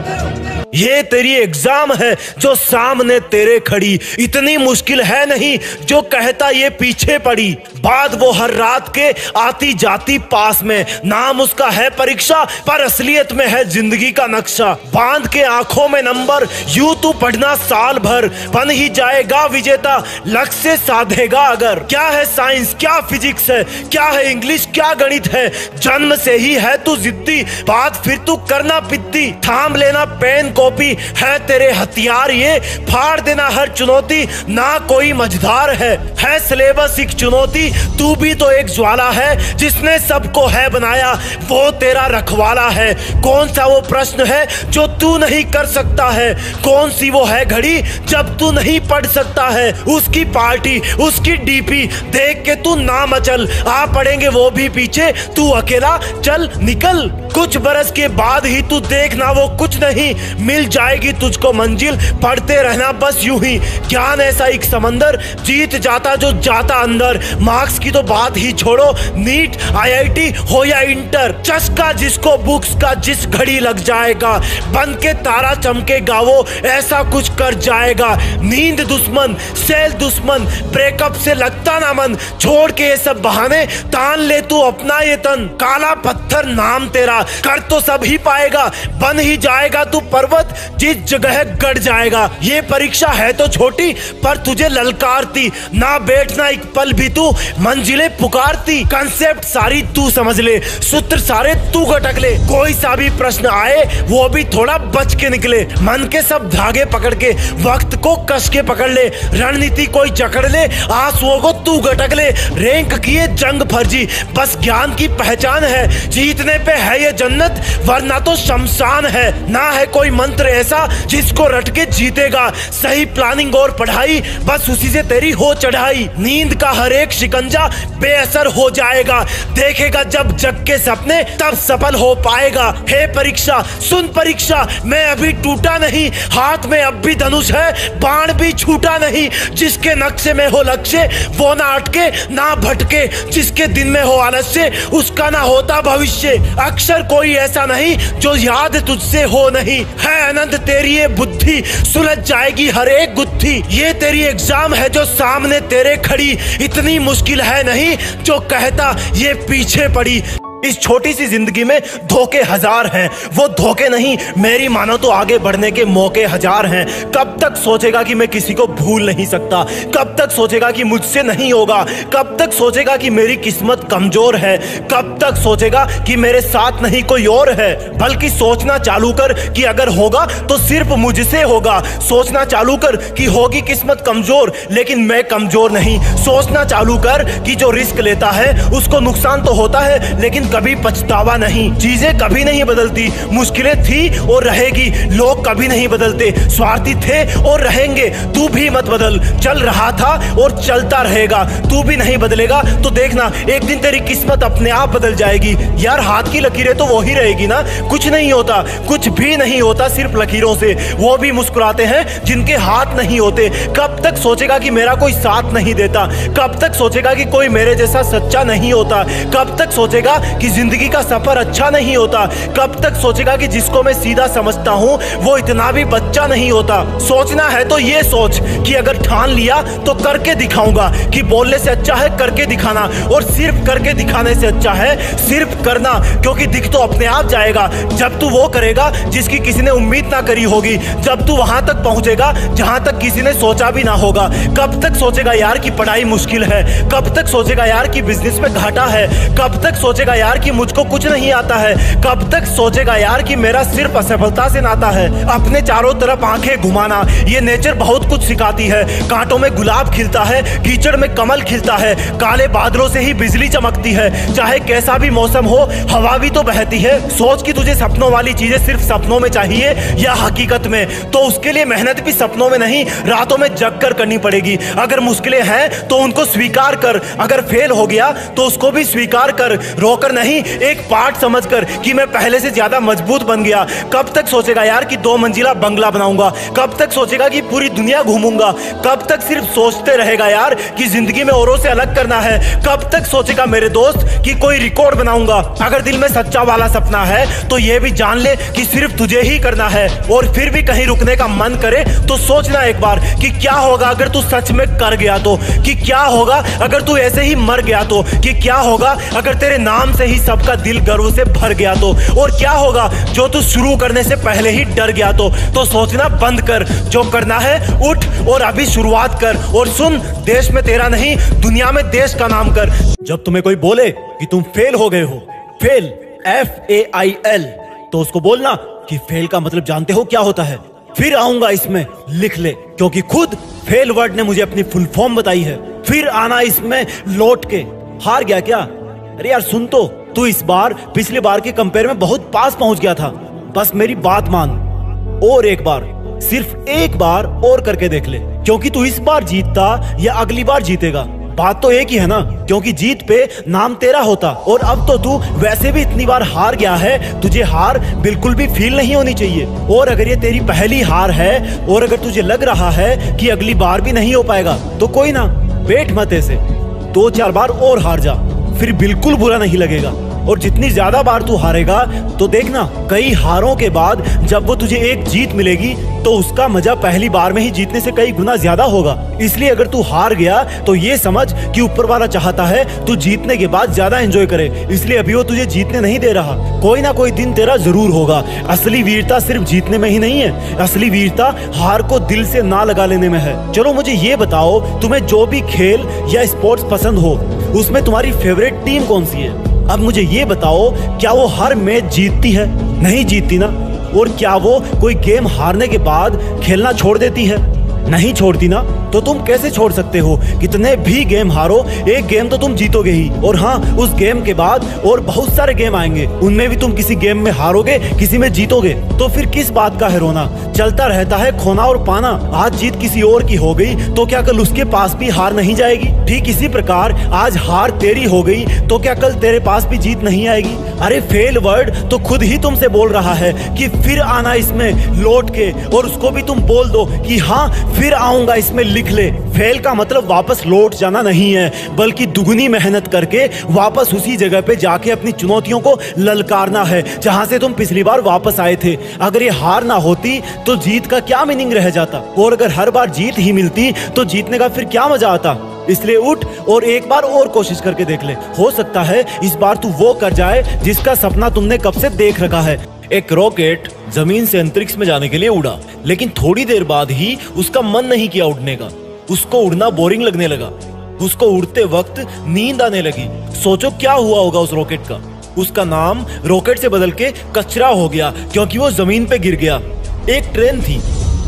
ये तेरी एग्जाम है जो सामने तेरे खड़ी, इतनी मुश्किल है नहीं जो कहता ये पीछे पड़ी। बाद वो हर रात के आती जाती पास में, नाम उसका है परीक्षा पर असलियत में है जिंदगी का नक्शा। बांध के आंखों में नंबर, यूं तू पढ़ना साल भर, बन ही जाएगा विजेता लक्ष्य साधेगा अगर। क्या है साइंस, क्या फिजिक्स है, क्या है इंग्लिश, क्या गणित है, जन्म से ही है तू जिद्दी, बात फिर तू करना पिद्दी। थाम लेना पेन कॉपी, है तेरे हथियार ये, फाड़ देना हर चुनौती, ना कोई मझधार है सिलेबस एक चुनौती। तू भी तो एक ज्वाला है जिसने सबको है बनाया, वो तेरा रखवाला है। कौन सा वो प्रश्न है जो तू नहीं कर सकता है, कौन सी वो है घड़ी जब तू नहीं पढ़ सकता है। उसकी पार्टी, उसकी डीपी देख के तू ना मचल, आ पड़ेंगे वो भी पीछे, तू अकेला चल निकल। कुछ बरस के बाद ही तू देखना वो कुछ नहीं, मिल जाएगी तुझको मंजिल, पढ़ते रहना बस यूं ही। ज्ञान ऐसा एक समंदर, जीत जाता जो जाता अंदर। मार्क्स की तो बात ही छोड़ो, नीट आईआईटी हो या इंटर, चस्का जिसको बुक्स का जिस घड़ी लग जाएगा, बन के तारा चमकेगा वो ऐसा कुछ कर जाएगा। नींद दुश्मन, सेल दुश्मन, ब्रेकअप से लगता ना मन, छोड़ के ये सब बहाने, तान ले तू अपना ये तन। काला पत्थर नाम तेरा, कर तो सब ही पाएगा, बन ही जाएगा तू पर्वत जिस जगह गड़ जाएगा। ये परीक्षा है तो छोटी पर तुझे ललकारती, ना बैठना एक पल भी तू मंजिलें पुकारती। कंसेप्ट सारी तू समझ ले, सूत्र सारे तू गटक ले, कोई सा भी प्रश्न आए वो भी थोड़ा बच के निकले। मन के सब धागे पकड़ के वक्त को कस के पकड़ ले, रणनीति कोई जकड़ ले, आंसुओं को तू गटक ले। रैंक किए जंग फर्जी, बस ज्ञान की पहचान है, जीतने पे है ये जन्नत वरना तो शमशान है। ना है कोई मंत्र ऐसा जिसको रट के जीतेगा, सही प्लानिंग और पढ़ाई बस उसी से तेरी हो चढ़ाई। नींद का हर एक शिकंजा बेअसर हो जाएगा, देखेगा जब जग के सपने तब सफल हो पाएगा। हे परीक्षा सुन परीक्षा, मैं अभी टूटा नहीं, हाथ में अब भी धनुष है, बाण भी छूटा नहीं। जिसके नक्शे में हो लक्ष्य वो ना अटके ना भटके, जिसके दिन में हो आलस्य उसका ना होता भविष्य। अक्षर कोई ऐसा नहीं जो याद तुझसे हो नहीं, है अनंत तेरी ये बुद्धि, सुलझ जाएगी हर एक गुत्थी। ये तेरी एग्जाम है जो सामने तेरे खड़ी, इतनी मुश्किल है नहीं जो कहता ये पीछे पड़ी। इस छोटी सी जिंदगी में धोखे हजार हैं, वो धोखे नहीं, मेरी मानो तो आगे बढ़ने के मौके हजार हैं। कब तक सोचेगा कि मैं किसी को भूल नहीं सकता, कब तक सोचेगा कि मुझसे नहीं होगा, कब तक सोचेगा कि मेरी किस्मत कमजोर है, कब तक सोचेगा कि मेरे साथ नहीं कोई और है। बल्कि सोचना चालू कर कि अगर होगा तो सिर्फ मुझसे होगा। सोचना चालू कर कि होगी किस्मत कमजोर, लेकिन मैं कमजोर नहीं। सोचना चालू कर कि जो रिस्क लेता है उसको नुकसान तो होता है, लेकिन कभी पछतावा नहीं। चीजें कभी नहीं बदलती, मुश्किलें थी और रहेगी, लोग कभी नहीं बदलते, स्वार्थी थे और रहेंगे। तू भी मत बदल, चल रहा था और चलता रहेगा। तू भी नहीं बदलेगा तो देखना एक दिन तेरी किस्मत अपने आप बदल जाएगी। यार हाथ की लकीरें तो वो ही रहेगी ना, कुछ नहीं होता, कुछ भी नहीं होता सिर्फ लकीरों से। वो भी मुस्कुराते हैं जिनके हाथ नहीं होते। कब तक सोचेगा कि मेरा कोई साथ नहीं देता, कब तक सोचेगा कि कोई मेरे जैसा सच्चा नहीं होता, कब तक सोचेगा कि जिंदगी का सफर अच्छा नहीं होता, कब तक सोचेगा कि जिसको मैं सीधा समझता हूं वो इतना भी बच्चा नहीं होता। सोचना है तो ये सोच कि अगर ठान लिया तो करके दिखाऊंगा, कि बोलने से अच्छा है करके दिखाना, और सिर्फ करके दिखाने से अच्छा है सिर्फ करना, क्योंकि दिख तो अपने आप जाएगा जब तू वो करेगा जिसकी किसी ने उम्मीद ना करी होगी, जब तू वहां तक पहुंचेगा जहां तक किसी ने सोचा भी ना होगा। कब तक सोचेगा यार कि पढ़ाई मुश्किल है, कब तक सोचेगा यार कि बिजनेस में घाटा है, कब तक सोचेगा यार कि मुझको कुछ नहीं आता है, कब तक सोचेगा यार कि मेरा सिर्फ असफलता से नाता है। अपने चारों तरफ आंखें घुमाना, ये नेचर बहुत कुछ सिखाती है। कांटों में गुलाब खिलता है, कीचड़ में कमल खिलता है, काले बादलों से ही बिजली चमकती है। चाहे कैसा भी मौसम हो हवा भी तो बहती है। सोच कि तुझे सपनों वाली चीजें सिर्फ सपनों में चाहिए या हकीकत में, तो उसके लिए मेहनत भी सपनों में नहीं रातों में जग कर करनी पड़ेगी। अगर मुश्किलें हैं तो उनको स्वीकार कर, अगर फेल हो गया तो उसको भी स्वीकार कर, रोकर नहीं एक पार्ट समझकर कि मैं पहले से ज्यादा मजबूत बन गया। कब तक सोचेगा यार कि 2 मंजिला बंगला बनाऊंगा, कब तक सोचेगा कि पूरी दुनिया घूमूंगा, कब तक सिर्फ सोचते रहेगा यार कि जिंदगी में औरों से अलग करना है, कब तक सोचेगा मेरे दोस्त कि कोई रिकॉर्ड बनाऊंगा। अगर दिल में सच्चा वाला सपना है तो ये भी जान ले कि सिर्फ तुझे ही करना है, और फिर भी कहीं रुकने का मन करे तो सोचना एक बार कि क्या होगा अगर तू सच में कर गया तो, कि क्या होगा अगर तू ऐसे ही मर गया तो, कि क्या होगा अगर तेरे नाम से ही सबका दिल गर्व से भर गया तो, और क्या होगा जो तू शुरू करने से पहले ही डर गया तो सोचना बंद कर, जो करना है उठ और अभी शुरुआत कर। और सुन, देश में तेरा नहीं दुनिया में देश का नाम कर। जब तुम्हें कोई बोले कि तुम फेल हो गए हो, फेल FAIL, तो उसको बोलना कि फेल का मतलब जानते हो क्या होता है। फिर आऊंगा इसमें लिख ले, क्योंकि खुद फेल वर्ड ने मुझे अपनी फुल फॉर्म बताई है। फिर आना इसमें लौट के। हार गया क्या? अरे यार सुन, तो तू इस बार पिछली बार के कंपेयर में बहुत पास पहुंच गया था। बस मेरी बात मान, और एक बार, सिर्फ एक बार और करके देख ले, क्योंकि तू इस बार जीतता या अगली बार जीतेगा, बात तो एक ही है ना, क्योंकि जीत पे नाम तेरा होता। और अब तो तू वैसे भी इतनी बार हार गया है, तुझे हार बिल्कुल भी फील नहीं होनी चाहिए। और अगर ये तेरी पहली हार है और अगर तुझे लग रहा है कि अगली बार भी नहीं हो पाएगा, तो कोई ना, बैठ मत ऐसे, 2-4 बार और हार जा, फिर बिल्कुल बुरा नहीं लगेगा। और जितनी ज्यादा बार तू हारेगा तो देखना कई हारों के बाद जब वो तुझे एक जीत मिलेगी तो उसका मजा पहली बार में ही जीतने से कई गुना ज्यादा होगा। इसलिए अगर तू हार गया तो ये समझ कि ऊपर वाला चाहता है तू जीतने के बाद ज्यादा एंजॉय करे, इसलिए अभी वो तुझे जीतने नहीं दे रहा। कोई ना कोई दिन तेरा जरूर होगा। असली वीरता सिर्फ जीतने में ही नहीं है, असली वीरता हार को दिल से ना लगा लेने में है। चलो मुझे ये बताओ, तुम्हें जो भी खेल या स्पोर्ट्स पसंद हो उसमें तुम्हारी फेवरेट टीम कौन सी है? अब मुझे ये बताओ, क्या वो हर मैच जीतती है? नहीं जीतती ना। और क्या वो कोई गेम हारने के बाद खेलना छोड़ देती है? नहीं छोड़ती ना। तो तुम कैसे छोड़ सकते हो? कितने भी गेम हारो, एक गेम तो तुम जीतोगे ही। और हाँ, उस गेम के बाद और बहुत सारे गेम आएंगे, उनमें भी तुम किसी गेम में हारोगे, किसी में जीतोगे। तो फिर किस बात का है रोना? चलता रहता है खोना और पाना। आज जीत किसी और की हो गई तो क्या कल उसके पास भी हार नहीं जाएगी? ठीक इसी प्रकार आज हार तेरी हो गई तो क्या कल तेरे पास भी जीत नहीं आएगी? अरे फेल वर्ड तो खुद ही तुमसे बोल रहा है कि फिर आना इसमें लौट के, और उसको भी तुम बोल दो कि हाँ फिर आऊंगा इसमें लिख ले। फेल का मतलब वापस लौट जाना नहीं है, बल्कि दुगनी मेहनत करके वापस उसी जगह पे जाके अपनी चुनौतियों को ललकारना है जहां से तुम पिछली बार वापस आए थे। अगर ये हार ना होती तो जीत का क्या मीनिंग रह जाता? और अगर हर बार जीत ही मिलती तो जीतने का फिर क्या मजा आता? इसलिए उठ और एक बार और कोशिश करके देख ले। हो सकता है इस बार तू वो कर जाए जिसका सपना तुमने कब से देख रखा है। एक रॉकेट जमीन से अंतरिक्ष में जाने के लिए उड़ा, लेकिन थोड़ी देर बाद ही उसका मन नहीं किया उड़ने का। उसको उड़ना बोरिंग लगने लगा। उसको उड़ते वक्त नींद आने लगी। सोचो क्या हुआ होगा उस रॉकेट का। उसका नाम रॉकेट से बदल के कचरा हो गया, क्योंकि वो जमीन पे गिर गया। एक ट्रेन थी,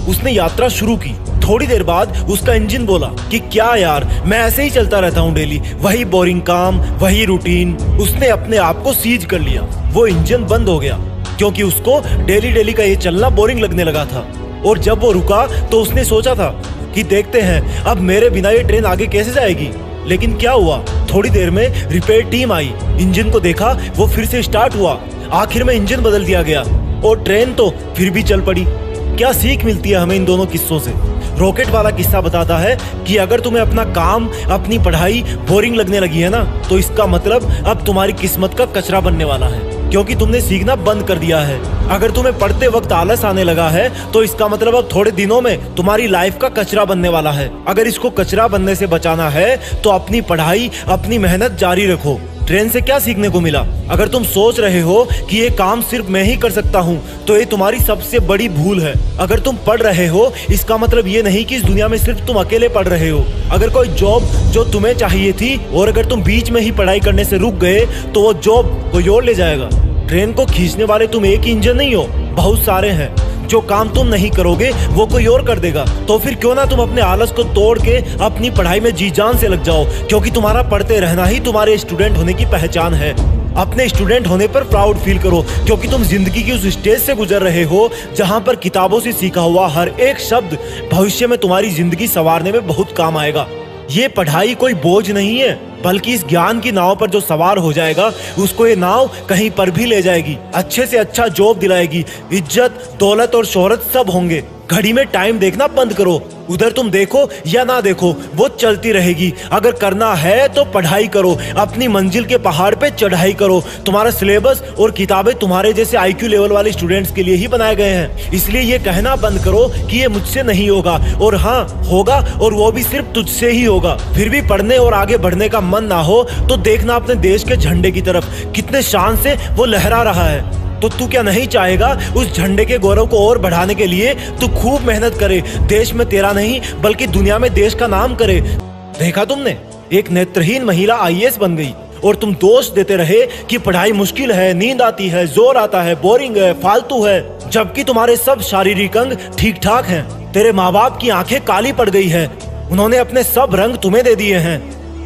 उसने यात्रा शुरू की। थोड़ी देर बाद उसका इंजन बोला कि क्या यार, मैं ऐसे ही चलता रहता हूँ डेली, वही बोरिंग काम, वही रूटीन। उसने अपने आप को सीज कर लिया। वो इंजन बंद हो गया, क्योंकि उसको डेली डेली का ये चलना बोरिंग लगने लगा था। और जब वो रुका तो उसने सोचा था कि देखते हैं अब मेरे बिना ये ट्रेन आगे कैसे जाएगी। लेकिन क्या हुआ, थोड़ी देर में रिपेयर टीम आई, इंजन को देखा, वो फिर से स्टार्ट हुआ। आखिर में इंजन बदल दिया गया और ट्रेन तो फिर भी चल पड़ी। क्या सीख मिलती है हमें इन दोनों किस्सों से? रॉकेट वाला किस्सा बताता है कि अगर तुम्हें अपना काम, अपनी पढ़ाई बोरिंग लगने लगी है ना, तो इसका मतलब अब तुम्हारी किस्मत का कचरा बनने वाला है, क्योंकि तुमने सीखना बंद कर दिया है। अगर तुम्हें पढ़ते वक्त आलस आने लगा है, तो इसका मतलब अब थोड़े दिनों में तुम्हारी लाइफ का कचरा बनने वाला है। अगर इसको कचरा बनने से बचाना है तो अपनी पढ़ाई, अपनी मेहनत जारी रखो। ट्रेन से क्या सीखने को मिला? अगर तुम सोच रहे हो कि ये काम सिर्फ मैं ही कर सकता हूँ, तो ये तुम्हारी सबसे बड़ी भूल है। अगर तुम पढ़ रहे हो, इसका मतलब ये नहीं कि इस दुनिया में सिर्फ तुम अकेले पढ़ रहे हो। अगर कोई जॉब जो तुम्हें चाहिए थी और अगर तुम बीच में ही पढ़ाई करने से रुक गए, तो वो जॉब कोई और ले जाएगा। ट्रेन को खींचने वाले तुम एक ही इंजन नहीं हो, बहुत सारे हैं। जो काम तुम नहीं करोगे वो कोई और कर देगा। तो फिर क्यों ना तुम अपने आलस को तोड़ के अपनी पढ़ाई में जी जान से लग जाओ, क्योंकि तुम्हारा पढ़ते रहना ही तुम्हारे स्टूडेंट होने की पहचान है। अपने स्टूडेंट होने पर प्राउड फील करो, क्योंकि तुम जिंदगी की उस स्टेज से गुजर रहे हो जहां पर किताबों से सीखा हुआ हर एक शब्द भविष्य में तुम्हारी जिंदगी संवारने में बहुत काम आएगा। ये पढ़ाई कोई बोझ नहीं है, बल्कि इस ज्ञान की नाव पर जो सवार हो जाएगा, उसको ये नाव कहीं पर भी ले जाएगी, अच्छे से अच्छा जॉब दिलाएगी, इज्जत, दौलत और शोहरत सब होंगे। घड़ी में टाइम देखना बंद करो। उधर तुम देखो या ना देखो, वो चलती रहेगी। अगर करना है तो पढ़ाई करो, अपनी मंजिल के पहाड़ पे चढ़ाई करो। तुम्हारा सिलेबस और किताबें तुम्हारे जैसे आईक्यू लेवल वाले स्टूडेंट्स के लिए ही बनाए गए हैं। इसलिए ये कहना बंद करो कि ये मुझसे नहीं होगा, और हाँ होगा, और वो भी सिर्फ तुझसे ही होगा। फिर भी पढ़ने और आगे बढ़ने का मन ना हो तो देखना अपने देश के झंडे की तरफ, कितने शान से वो लहरा रहा है। तो तू क्या नहीं चाहेगा उस झंडे के गौरव को और बढ़ाने के लिए तू खूब मेहनत करे, देश में तेरा नहीं बल्कि दुनिया में देश का नाम करे। देखा तुमने, एक नेत्रहीन महिला आईएएस बन गई और तुम दोष देते रहे कि पढ़ाई मुश्किल है, नींद आती है, जोर आता है, बोरिंग है, फालतू है, जबकि तुम्हारे सब शारीरिक अंग ठीक ठाक हैं। तेरे माँ बाप की आंखें काली पड़ गई है, उन्होंने अपने सब रंग तुम्हें दे दिए हैं।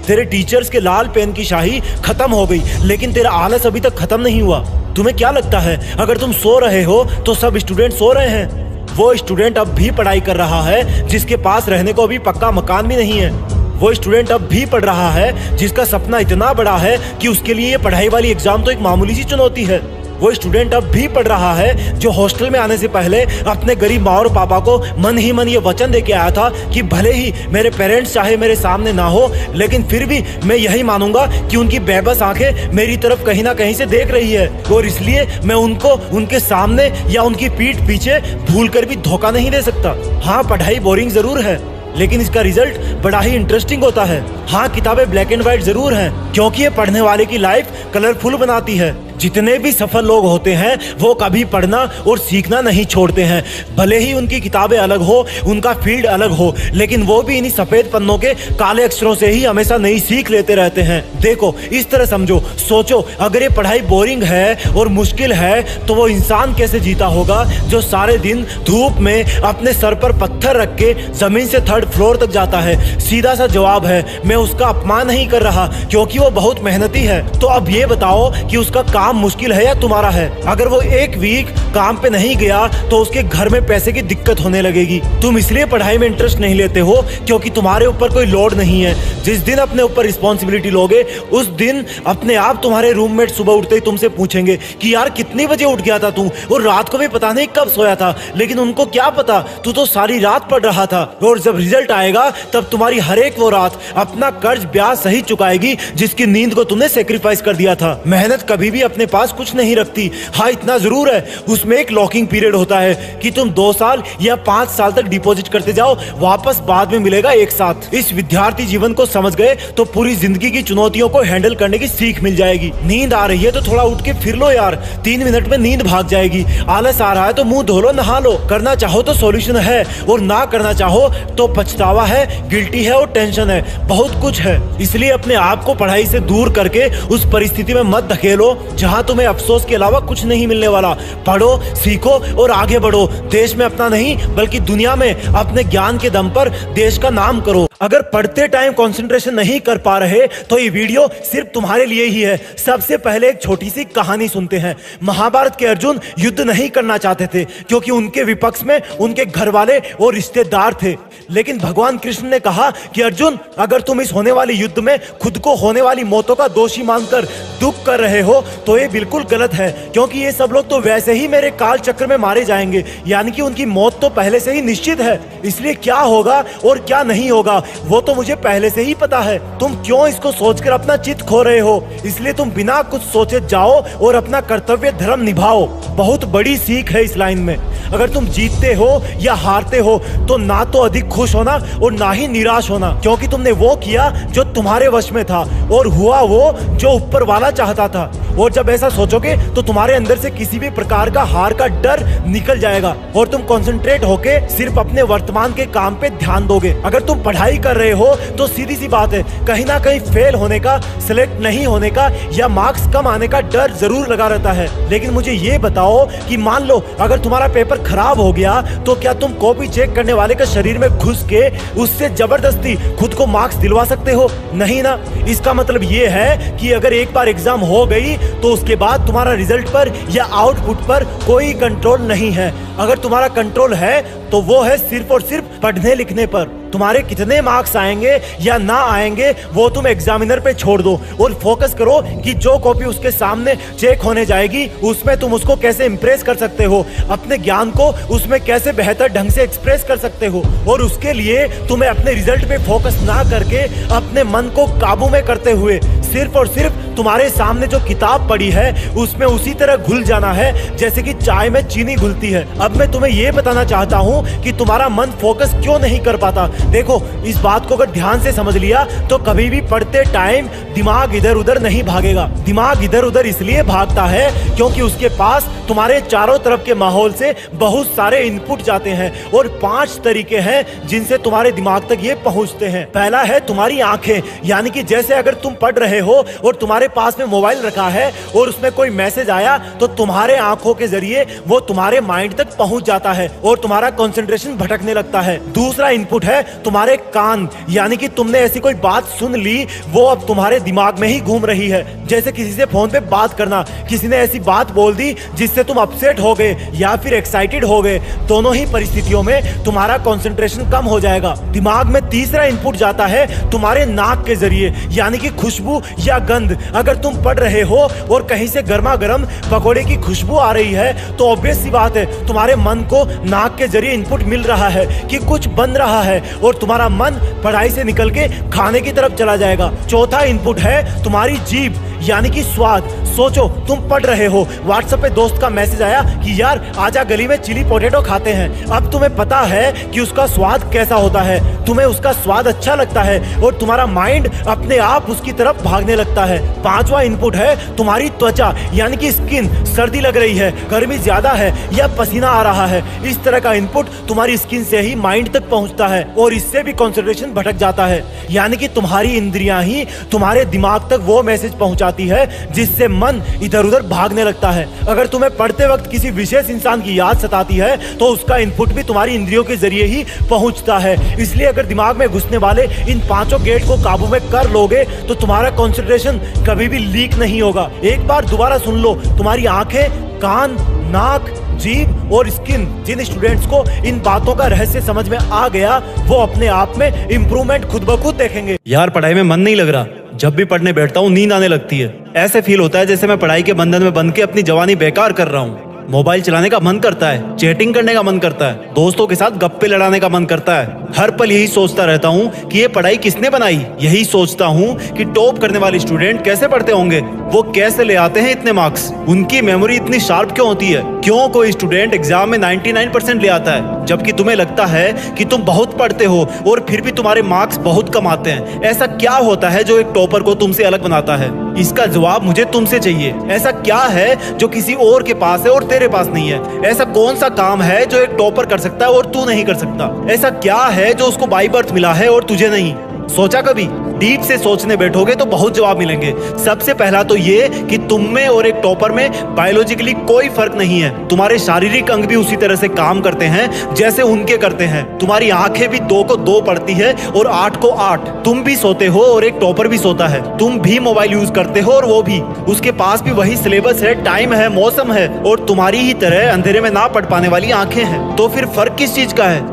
तेरे टीचर्स के लाल पेन की शाही खत्म हो गई, लेकिन तेरा आलस अभी तक खत्म नहीं हुआ। तुम्हें क्या लगता है अगर तुम सो रहे हो तो सब स्टूडेंट सो रहे हैं? वो स्टूडेंट अब भी पढ़ाई कर रहा है जिसके पास रहने को अभी पक्का मकान भी नहीं है। वो स्टूडेंट अब भी पढ़ रहा है जिसका सपना इतना बड़ा है कि उसके लिए ये पढ़ाई वाली एग्जाम तो एक मामूली सी चुनौती है। वो स्टूडेंट अब भी पढ़ रहा है जो हॉस्टल में आने से पहले अपने गरीब माँ और पापा को मन ही मन ये वचन दे के आया था कि भले ही मेरे पेरेंट्स चाहे मेरे सामने ना हो, लेकिन फिर भी मैं यही मानूंगा कि उनकी बेबस आंखें मेरी तरफ कहीं ना कहीं से देख रही है, और इसलिए मैं उनको उनके सामने या उनकी पीठ पीछे भूल कर भी धोखा नहीं दे सकता। हाँ, पढ़ाई बोरिंग जरूर है, लेकिन इसका रिजल्ट बड़ा ही इंटरेस्टिंग होता है। हाँ, किताबें ब्लैक एंड व्हाइट जरूर हैं, क्योंकि ये पढ़ने वाले की लाइफ कलरफुल बनाती है। जितने भी सफल लोग होते हैं वो कभी पढ़ना और सीखना नहीं छोड़ते हैं, भले ही उनकी किताबें अलग हो, उनका फील्ड अलग हो, लेकिन वो भी इन्हीं सफेद पन्नों के काले अक्षरों से ही हमेशा नई सीख लेते रहते हैं। देखो, इस तरह समझो, सोचो, अगर ये पढ़ाई बोरिंग है और मुश्किल है तो वो इंसान कैसे जीता होगा जो सारे दिन धूप में अपने सर पर पत्थर रख के जमीन से 3rd फ्लोर तक जाता है। सीधा सा जवाब है, मैं उसका अपमान नहीं कर रहा, क्योंकि वो बहुत मेहनती है। तो अब ये बताओ कि उसका काम मुश्किल है या तुम्हारा है? अगर वो एक वीक काम पे नहीं गया तो उसके घर में पैसे की दिक्कत होने लगेगी। तुम इसलिए पढ़ाई में इंटरेस्ट नहीं लेते हो क्योंकि तुम्हारे ऊपर कोई लोड नहीं है। जिस दिन अपने ऊपर रिस्पॉन्सिबिलिटी लोगे उस दिन अपने आप तुम्हारे रूममेट सुबह उठते ही तुमसे पूछेंगे कि यार कितनी बजे उठ गया था तू, और रात को भी पता नहीं कब सोया था। लेकिन उनको क्या पता, तू तो सारी रात पढ़ रहा था। और जब रिजल्ट आएगा तब तुम्हारी हर एक वो रात अपना कर्ज ब्याज सही चुकाएगी जिसकी नींद को तुमने सेक्रीफाइस कर दिया था। मेहनत कभी भी अपने अपने पास कुछ नहीं रखती। हाँ, इतना जरूर है, उसमें एक लॉकिंग पीरियड होता है कि तुम 2 साल या 5 साल तक डिपॉजिट करते जाओ, वापस बाद में मिलेगा एक साथ। इस विद्यार्थी जीवन को समझ गए तो पूरी जिंदगी की चुनौतियों को हैंडल करने की सीख मिल जाएगी। नींद आ रही है तो थोड़ा उठ के फिर लो यार, 3 मिनट में नींद भाग जाएगी। आलस आ रहा है तो मुंह धो लो, नहा लो। करना चाहो तो सॉल्यूशन है, और ना करना चाहो तो पछतावा है, गिल्टी है और टेंशन है, बहुत कुछ है। इसलिए अपने आप को पढ़ाई से दूर करके उस परिस्थिति में मत धकेलो जहां तुम्हें अफसोस के अलावा कुछ नहीं मिलने वाला। पढ़ो, सीखो और आगे बढ़ो। देश में अपना नहीं बल्कि दुनिया में अपने ज्ञान के दम पर देश का नाम करो। अगर पढ़ते टाइम कंसंट्रेशन नहीं कर पा रहे तो ये वीडियो सिर्फ तुम्हारे लिए ही है। सबसे पहले एक छोटी सी कहानी सुनते हैं। महाभारत के अर्जुन युद्ध नहीं करना चाहते थे क्योंकि उनके विपक्ष में उनके घर वाले और रिश्तेदार थे। लेकिन भगवान कृष्ण ने कहा कि अर्जुन, अगर तुम इस होने वाली युद्ध में खुद को होने वाली मौतों का दोषी मानकर दुख कर रहे हो तो ये बिल्कुल गलत है, क्योंकि ये सब लोग तो वैसे ही मेरे काल चक्र में मारे जाएंगे, यानी कि उनकी मौत तो पहले से ही निश्चित है। इसलिए क्या होगा और क्या नहीं होगा वो तो मुझे पहले से ही पता है। तुम क्यों इसको सोचकर अपना चित्त खो रहे हो? इसलिए तुम बिना कुछ सोचे जाओ और अपना कर्तव्य धर्म निभाओ। बहुत बड़ी सीख है इस लाइन में। अगर तुम जीतते हो या हारते हो तो ना तो अधिक खुश होना और ना ही निराश होना, क्योंकि तुमने वो किया जो तुम्हारे वश में था और हुआ वो जो ऊपर वाला चाहता था। और जब ऐसा सोचोगे तो तुम्हारे अंदर से किसी भी प्रकार का हार का डर निकल जाएगा और तुम कंसंट्रेट होके सिर्फ अपने वर्तमान के काम पे ध्यान दोगे। अगर तुम पढ़ाई कर रहे हो तो सीधी सी बात है, कहीं ना कहीं फेल होने का, सिलेक्ट नहीं होने का या मार्क्स कम आने का डर जरूर लगा रहता है। लेकिन मुझे ये बताओ कि मान लो अगर तुम्हारा पेपर खराब हो गया तो क्या तुम कॉपी चेक करने वाले के शरीर में घुस के उससे जबरदस्ती खुद को मार्क्स दिलवा सकते हो? नहीं ना। इसका मतलब ये है कि अगर एक बार एग्जाम हो गई तो उसके बाद तुम्हारा रिजल्ट पर या आउटपुट पर कोई कंट्रोल नहीं है। अगर तुम्हारा कंट्रोल है तो वो है सिर्फ और सिर्फ पढ़ने लिखने पर। तुम्हारे कितने मार्क्स आएंगे या ना आएंगे वो तुम एग्जामिनर पे छोड़ दो और फोकस करो कि जो कॉपी उसके सामने चेक होने जाएगी उसमें तुम उसको कैसे इंप्रेस कर सकते हो, अपने ज्ञान को उसमें कैसे बेहतर ढंग से एक्सप्रेस कर सकते हो। और उसके लिए तुम्हें अपने रिजल्ट पे फोकस ना करके अपने मन को काबू में करते हुए सिर्फ और सिर्फ तुम्हारे सामने जो किताब पड़ी है उसमें उसी तरह घुल जाना है जैसे कि चाय में चीनी घुलती है। अब मैं तुम्हें यह बताना चाहता हूँ कि तुम्हारा मन फोकस क्यों नहीं कर पाता। देखो, इस बात को अगर ध्यान से समझ लिया तो कभी भी पढ़ते टाइम दिमाग इधर उधर नहीं भागेगा। दिमाग इधर उधर इसलिए भागता है क्योंकि उसके पास तुम्हारे चारों तरफ के माहौल से बहुत सारे इनपुट जाते हैं और 5 तरीके हैं जिनसे तुम्हारे दिमाग तक ये पहुंचते हैं। पहला है तुम्हारी आंखें, यानी कि जैसे अगर तुम पढ़ रहे हो और तुम्हारे पास में मोबाइल रखा है और उसमें कोई मैसेज आया तो तुम्हारे आंखों के जरिए वो तुम्हारे माइंड तक पहुंच जाता है और तुम्हारा कंसंट्रेशन भटकने लगता है। दूसरा इनपुट है तुम्हारे कान, यानी कि तुमने ऐसी कोई बात सुन ली वो अब तुम्हारे दिमाग में ही घूम रही है। जैसे किसी से फोन पे बात करना, किसी ने ऐसी बात बोल दी जिससे तुम अपसेट हो गए या फिर एक्साइटेड हो गए। दोनों ही परिस्थितियों में तुम्हारा कंसंट्रेशन कम हो जाएगा। दिमाग में तीसरा इनपुट जाता है तुम्हारे नाक के जरिए, यानी कि खुशबू या गंध। अगर तुम पढ़ रहे हो और कहीं से गर्मा गर्म पकोड़े की खुशबू आ रही है तो ऑब्वियस सी बात है तुम्हारे मन को नाक के जरिए इनपुट मिल रहा है कि कुछ बन रहा है और तुम्हारा मन पढ़ाई से निकल के खाने की तरफ चला जाएगा। चौथा इनपुट है तुम्हारी जीभ, यानी कि स्वाद। सोचो, तुम पढ़ रहे हो, व्हाट्सएप पे दोस्त का मैसेज आया कि यार आजा गली में चिली पोटैटो खाते हैं। अब तुम्हें पता है कि उसका स्वाद कैसा होता है, तुम्हें उसका स्वाद अच्छा लगता है और तुम्हारा माइंड अपने आप उसकी तरफ भागने लगता है। पांचवा इनपुट है तुम्हारी त्वचा, यानी कि स्किन। सर्दी लग रही है, गर्मी ज्यादा है या पसीना आ रहा है, इस तरह का इनपुट तुम्हारी स्किन से ही माइंड तक पहुंचता है और इससे भी कंसंट्रेशन भटक जाता है। यानी कि तुम्हारी इंद्रियां ही तुम्हारे दिमाग तक वो मैसेज पहुंचाती है जिससे मन इधर उधर भागने लगता है। अगर तुम्हें पढ़ते वक्त किसी विशेष इंसान की याद सताती है तो उसका इनपुट भी तुम्हारी इंद्रियों के जरिए ही पहुंचता है। इसलिए अगर दिमाग में घुसने वाले इन 5 गेट को काबू में कर लोगे तो तुम्हारा कंसंट्रेशन कभी भी लीक नहीं होगा। एक बार दोबारा सुन लो, तुम्हारी आंखें, कान, नाक, जीभ और स्किन। जिन स्टूडेंट्स को इन बातों का रहस्य समझ में आ गया वो अपने आप में इम्प्रूवमेंट खुद ब खुद देखेंगे। यार पढ़ाई में मन नहीं लग रहा, जब भी पढ़ने बैठता हूँ नींद आने लगती है। ऐसे फील होता है जैसे मैं पढ़ाई के बंधन में बंध के अपनी जवानी बेकार कर रहा हूँ। मोबाइल चलाने का मन करता है, चैटिंग करने का मन करता है, दोस्तों के साथ गप्पे लड़ाने का मन करता है। हर पल यही सोचता रहता हूँ कि ये पढ़ाई किसने बनाई। यही सोचता हूँ कि टॉप करने वाले स्टूडेंट कैसे पढ़ते होंगे, वो कैसे ले आते हैं इतने मार्क्स, उनकी मेमोरी इतनी शार्प क्यों होती है, क्यों कोई स्टूडेंट एग्जाम में 99% ले आता है, जबकि तुम्हें लगता है कि तुम बहुत पढ़ते हो और फिर भी तुम्हारे मार्क्स बहुत कम आते हैं। ऐसा क्या होता है जो एक टॉपर को तुमसे अलग बनाता है? इसका जवाब मुझे तुमसे चाहिए। ऐसा क्या है जो किसी और के पास है और तेरे पास नहीं है? ऐसा कौन सा काम है जो एक टॉपर कर सकता है और तू नहीं कर सकता? ऐसा क्या है जो उसको बाय बर्थ मिला है और तुझे नहीं? सोचा कभी? डीप से सोचने बैठोगे तो बहुत जवाब मिलेंगे। सबसे पहला तो ये कि तुम में और एक टॉपर में बायोलॉजिकली कोई फर्क नहीं है। तुम्हारे शारीरिक अंग भी उसी तरह से काम करते हैं जैसे उनके करते हैं। तुम्हारी आंखें भी 2 को 2 पढ़ती है और 8 को 8। तुम भी सोते हो और एक टॉपर भी सोता है। तुम भी मोबाइल यूज करते हो और वो भी। उसके पास भी वही सिलेबस है, टाइम है, मौसम है और तुम्हारी ही तरह अंधेरे में ना पढ़ पाने वाली आंखें हैं। तो फिर फर्क किस चीज का है?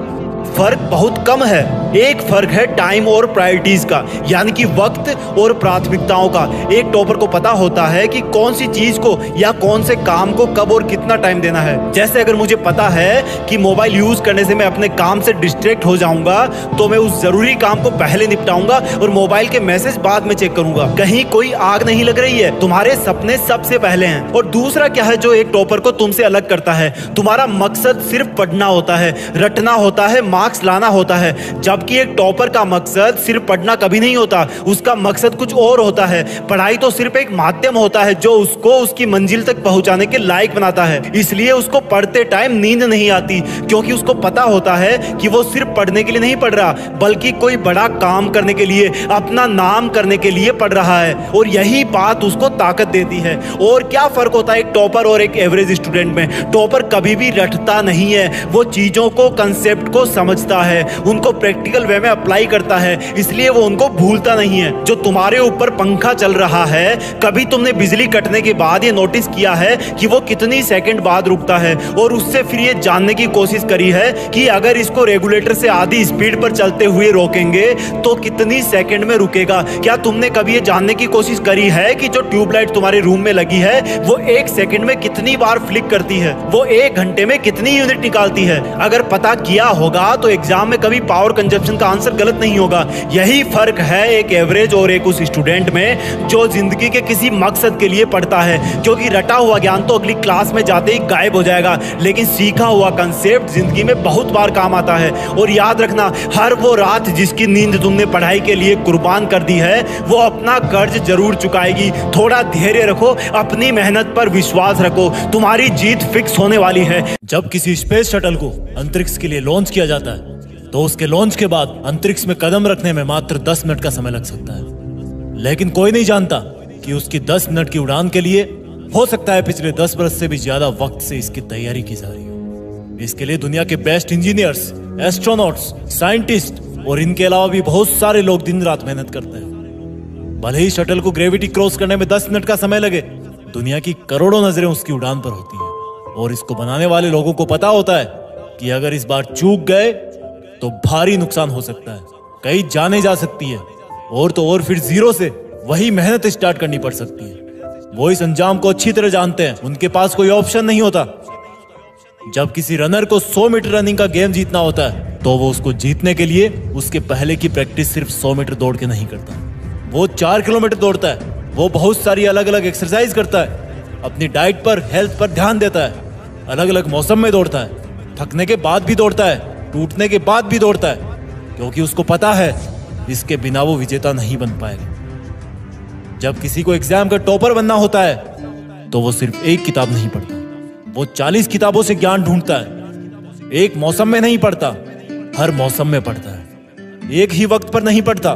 फर्क बहुत कम है। एक फर्क है टाइम और प्रायोरिटीज का, यानी कि वक्त और प्राथमिकताओं का। एक टॉपर को पता होता है कि कौन सी चीज को या कौन से काम को कब और कितना टाइम देना है। जैसे अगर मुझे पता है कि मोबाइल यूज करने से मैं अपने काम से डिस्ट्रैक्ट हो जाऊंगा तो मैं उस जरूरी काम को पहले निपटाऊंगा और मोबाइल के मैसेज बाद में चेक करूंगा। कहीं कोई आग नहीं लग रही है, तुम्हारे सपने सबसे पहले हैं। और दूसरा क्या है जो एक टॉपर को तुमसे अलग करता है? तुम्हारा मकसद सिर्फ पढ़ना होता है, रटना होता है, मार्क्स लाना होता है। जबकि एक टॉपर का मकसद सिर्फ पढ़ना कभी नहीं होता, उसका मकसद कुछ और होता है। पढ़ाई तो सिर्फ एक माध्यम होता है जो उसको उसकी मंजिल तक पहुंचाने के लायक बनाता है। इसलिए उसको पढ़ते टाइम नींद नहीं आती, क्योंकि उसको पता होता है कि वो सिर्फ पढ़ने के लिए नहीं पढ़ रहा, बल्कि कोई बड़ा काम करने के लिए, अपना नाम करने के लिए पढ़ रहा है। और यही बात उसको ताकत देती है। और क्या फर्क होता है एक टॉपर और एक एवरेज स्टूडेंट में? टॉपर कभी भी रटता नहीं है, वो चीजों को, कंसेप्ट को समझता है, उनको प्रैक्टिकल वे में अप्लाई करता है, इसलिए वो उनको भूलता नहीं है। जो तुम्हारे ऊपर पंखा चल रहा है, कभी तुमने बिजली कटने के बाद ये नोटिस किया है कि वो कितनी सेकंड बाद रुकता है? और उससे फिर ये जानने की कोशिश करी है कि अगर इसको रेगुलेटर से आधी स्पीड पर चलते हुए रोकेंगे तो कितनी सेकंड में रुकेगा? क्या तुमने कभी ये जानने की कोशिश करी है कि जो ट्यूबलाइट तुम्हारे रूम में लगी है वो 1 सेकंड में कितनी बार फ्लिक करती है? वो 1 घंटे में कितनी यूनिट निकालती है? अगर पता किया होगा तो एग्जाम में कभी पावर कंजप्शन का आंसर गलत नहीं होगा। यही फर्क है एक एवरेज और एक उस स्टूडेंट में जो जिंदगी के किसी मकसद के लिए पढ़ता है। क्योंकि रटा हुआ ज्ञान तो अगली क्लास में जाते ही गायब हो जाएगा, लेकिन सीखा हुआ कंसेप्ट जिंदगी में बहुत बार काम आता है। और याद रखना, हर वो रात जिसकी नींद तुमने पढ़ाई के लिए कुर्बान कर दी है वो अपना कर्ज जरूर चुकाएगी। थोड़ा धैर्य रखो, अपनी मेहनत पर विश्वास रखो, तुम्हारी जीत फिक्स होने वाली है। जब किसी स्पेस शटल को अंतरिक्ष के लिए लॉन्च किया जाता है तो उसके लॉन्च के बाद अंतरिक्ष में कदम रखने में मात्र 10 मिनट का समय लग सकता है। लेकिन कोई नहीं जानता कि उसकी 10 मिनट की उड़ान के लिए हो सकता है पिछले 10 बरस से भी ज्यादा वक्त से इसकी तैयारी की जा रही हो। इसके लिए दुनिया के बेस्ट इंजीनियर्स, एस्ट्रोनॉट्स, साइंटिस्ट और इनके अलावा भी बहुत सारे लोग दिन रात मेहनत करते हैं। भले ही शटल को ग्रेविटी क्रॉस करने में 10 मिनट का समय लगे, दुनिया की करोड़ों नजरें उसकी उड़ान पर होती हैं। और इसको बनाने वाले लोगों को पता होता है कि अगर इस बार चूक गए तो भारी नुकसान हो सकता है, कई जाने जा सकती है और तो और फिर जीरो से वही मेहनत स्टार्ट करनी पड़ सकती है। वो इस अंजाम को अच्छी तरह जानते हैं, उनके पास कोई ऑप्शन नहीं होता। जब किसी रनर को 100 मीटर रनिंग का गेम जीतना होता है तो वो उसको जीतने के लिए उसके पहले की प्रैक्टिस सिर्फ 100 मीटर दौड़ के नहीं करता। वो 4 किलोमीटर दौड़ता है, वो बहुत सारी अलग अलग एक्सरसाइज करता है, अपनी डाइट पर, हेल्थ पर ध्यान देता है, अलग अलग मौसम में दौड़ता है, थकने के बाद भी दौड़ता है, टूटने के बाद भी दौड़ता है, क्योंकि उसको पता है इसके बिना वो विजेता नहीं बन पाएगा। जब किसी को एग्जाम का टॉपर बनना होता है तो वो सिर्फ एक किताब नहीं पढ़ता, वो 40 किताबों से ज्ञान ढूंढता है। एक मौसम में नहीं पढ़ता, हर मौसम में पढ़ता है। एक ही वक्त पर नहीं पढ़ता,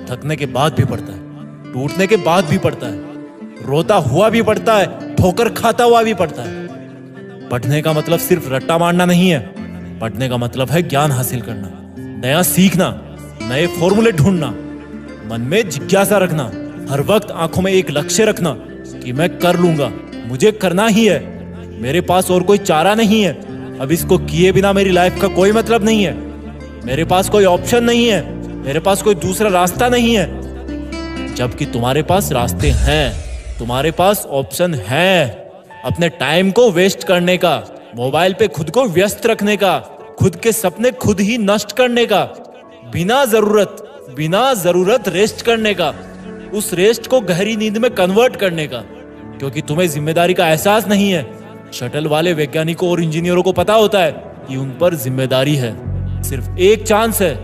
थकने के बाद भी पढ़ता है, टूटने के बाद भी पढ़ता है, रोता हुआ भी पढ़ता है, ठोकर खाता हुआ भी पढ़ता है। पढ़ने का मतलब सिर्फ रट्टा मारना नहीं है, पढ़ने का मतलब है ज्ञान हासिल करना, नया सीखना, नए फॉर्मूले ढूंढना, मन में जिज्ञासा रखना, हर वक्त आंखों में एक लक्ष्य रखना कि मैं कर लूंगा, मुझे करना ही है, मेरे पास और कोई चारा नहीं है, अब इसको किए बिना मेरी लाइफ का कोई मतलब नहीं है, मेरे पास कोई ऑप्शन नहीं है, मेरे पास कोई दूसरा रास्ता नहीं है। जबकि तुम्हारे पास रास्ते हैं, तुम्हारे पास ऑप्शन है। अपने टाइम को वेस्ट करने का, मोबाइल पे खुद को व्यस्त रखने का, खुद के सपने खुद ही नष्ट करने का, बिना जरूरत रेस्ट करने का, उस रेस्ट को गहरी नींद में कन्वर्ट करने का, क्योंकि तुम्हें जिम्मेदारी का एहसास नहीं है। शटल वाले वैज्ञानिकों और इंजीनियरों को पता होता है कि उन पर जिम्मेदारी है। सिर्फ एक चांस है,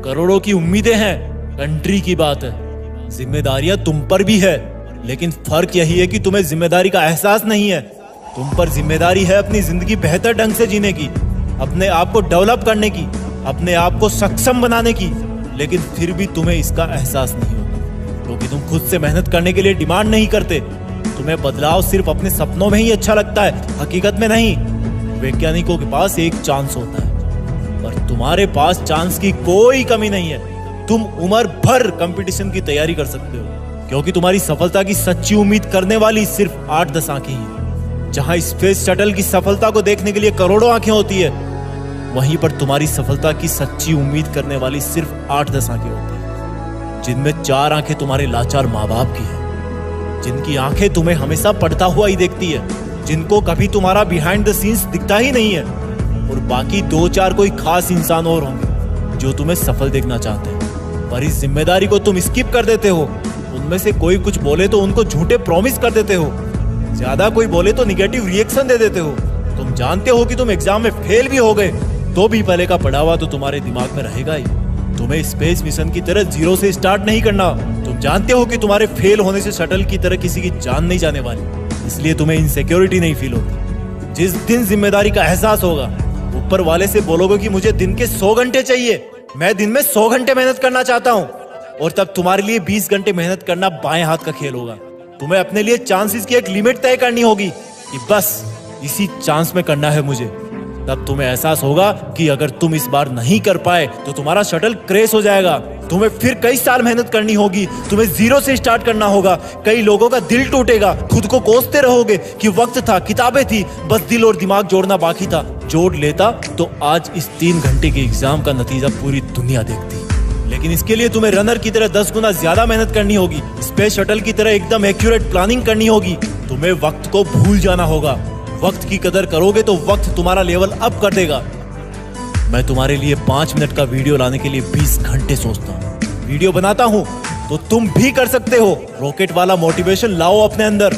करोड़ों की उम्मीदें हैं, कंट्री की बात है। जिम्मेदारियां तुम पर भी है, लेकिन फर्क यही है कि तुम्हें जिम्मेदारी का एहसास नहीं है। तुम पर जिम्मेदारी है अपनी जिंदगी बेहतर ढंग से जीने की, अपने आप को डेवलप करने की, अपने आप को सक्षम बनाने की, लेकिन फिर भी तुम्हें इसका एहसास नहीं होता, क्योंकि तुम खुद से मेहनत करने के लिए डिमांड नहीं करते। तुम्हें बदलाव सिर्फ अपने सपनों में ही अच्छा लगता है, हकीकत में नहीं। वैज्ञानिकों के पास एक चांस होता है, पर तुम्हारे पास चांस की कोई कमी नहीं है। तुम उम्र भर कंपटीशन की तैयारी कर सकते हो, क्योंकि तुम्हारी सफलता की सच्ची उम्मीद करने वाली सिर्फ 8-10 आंखें ही हैं। जहां स्पेस शटल की सफलता को देखने के लिए करोड़ों आंखें होती है, वहीं पर तुम्हारी सफलता की सच्ची उम्मीद करने वाली सिर्फ 8-10 आंखें होती है, जिनमें 4 आंखें तुम्हारे लाचार माँ बाप की है, जिनकी आंखें तुम्हें हमेशा पढ़ता हुआ ही देखती है, जिनको कभी तुम्हारा बिहाइंड द सीन्स दिखता ही नहीं है, और बाकी 2-4 कोई खास इंसान और होंगे जो तुम्हें सफल देखना चाहते हैं। पर इस जिम्मेदारी को तुम स्किप कर देते हो। उनमें से कोई कुछ बोले तो उनको झूठे प्रॉमिस कर देते हो, ज्यादा कोई बोले तो निगेटिव रिएक्शन दे देते हो। तुम जानते हो कि तुम एग्जाम में फेल भी हो गए तो भी पहले का पढ़ा हुआ तो तुम्हारे दिमाग में रहेगा ही। तुम्हें स्पेस मिशन की तरह 0 से स्टार्ट नहीं करना। तुम जानते हो कि तुम्हारे फेल होने से शटल की तरह किसी की जान नहीं जाने वाली, इसलिए तुम्हें इनसिक्योरिटी नहीं फील होती। जिस दिन जिम्मेदारी का एहसास होगा, ऊपर वाले से बोलोगे कि मुझे दिन के 100 घंटे चाहिए, मैं दिन में 100 घंटे मेहनत करना चाहता हूँ, और तब तुम्हारे लिए 20 घंटे मेहनत करना बाएं हाथ का खेल होगा। तुम्हें अपने लिए चांसेस की एक लिमिट तय करनी होगी कि बस इसी चांस में करना है मुझे। तब तुम्हें एहसास होगा कि अगर तुम इस बार नहीं कर पाए तो तुम्हारा शटल क्रैश हो जाएगा। तुम्हें फिर कई साल मेहनत करनी होगी, तुम्हें 0 से स्टार्ट करना होगा। कई लोगों का दिल टूटेगा, खुद को कोसते रहोगे कि वक्त था, किताबें थी, बस दिल और दिमाग जोड़ना बाकी था। जोड़ लेता तो आज इस 3 घंटे के एग्जाम का नतीजा पूरी दुनिया देखती। लेकिन इसके लिए तुम्हें रनर की तरह 10 गुना ज्यादा मेहनत करनी होगी, स्पेस शटल की तरह एकदम एक्यूरेट प्लानिंग करनी होगी। तुम्हें वक्त को भूल जाना होगा। वक्त की कदर करोगे तो वक्त तुम्हारा लेवल अप कर देगा। मैं तुम्हारे लिए 5 मिनट का वीडियो लाने के लिए 20 घंटे सोचता हूँ। वीडियो बनाता हूँ तो तुम भी कर सकते हो। रॉकेट वाला मोटिवेशन लाओ अपने अंदर,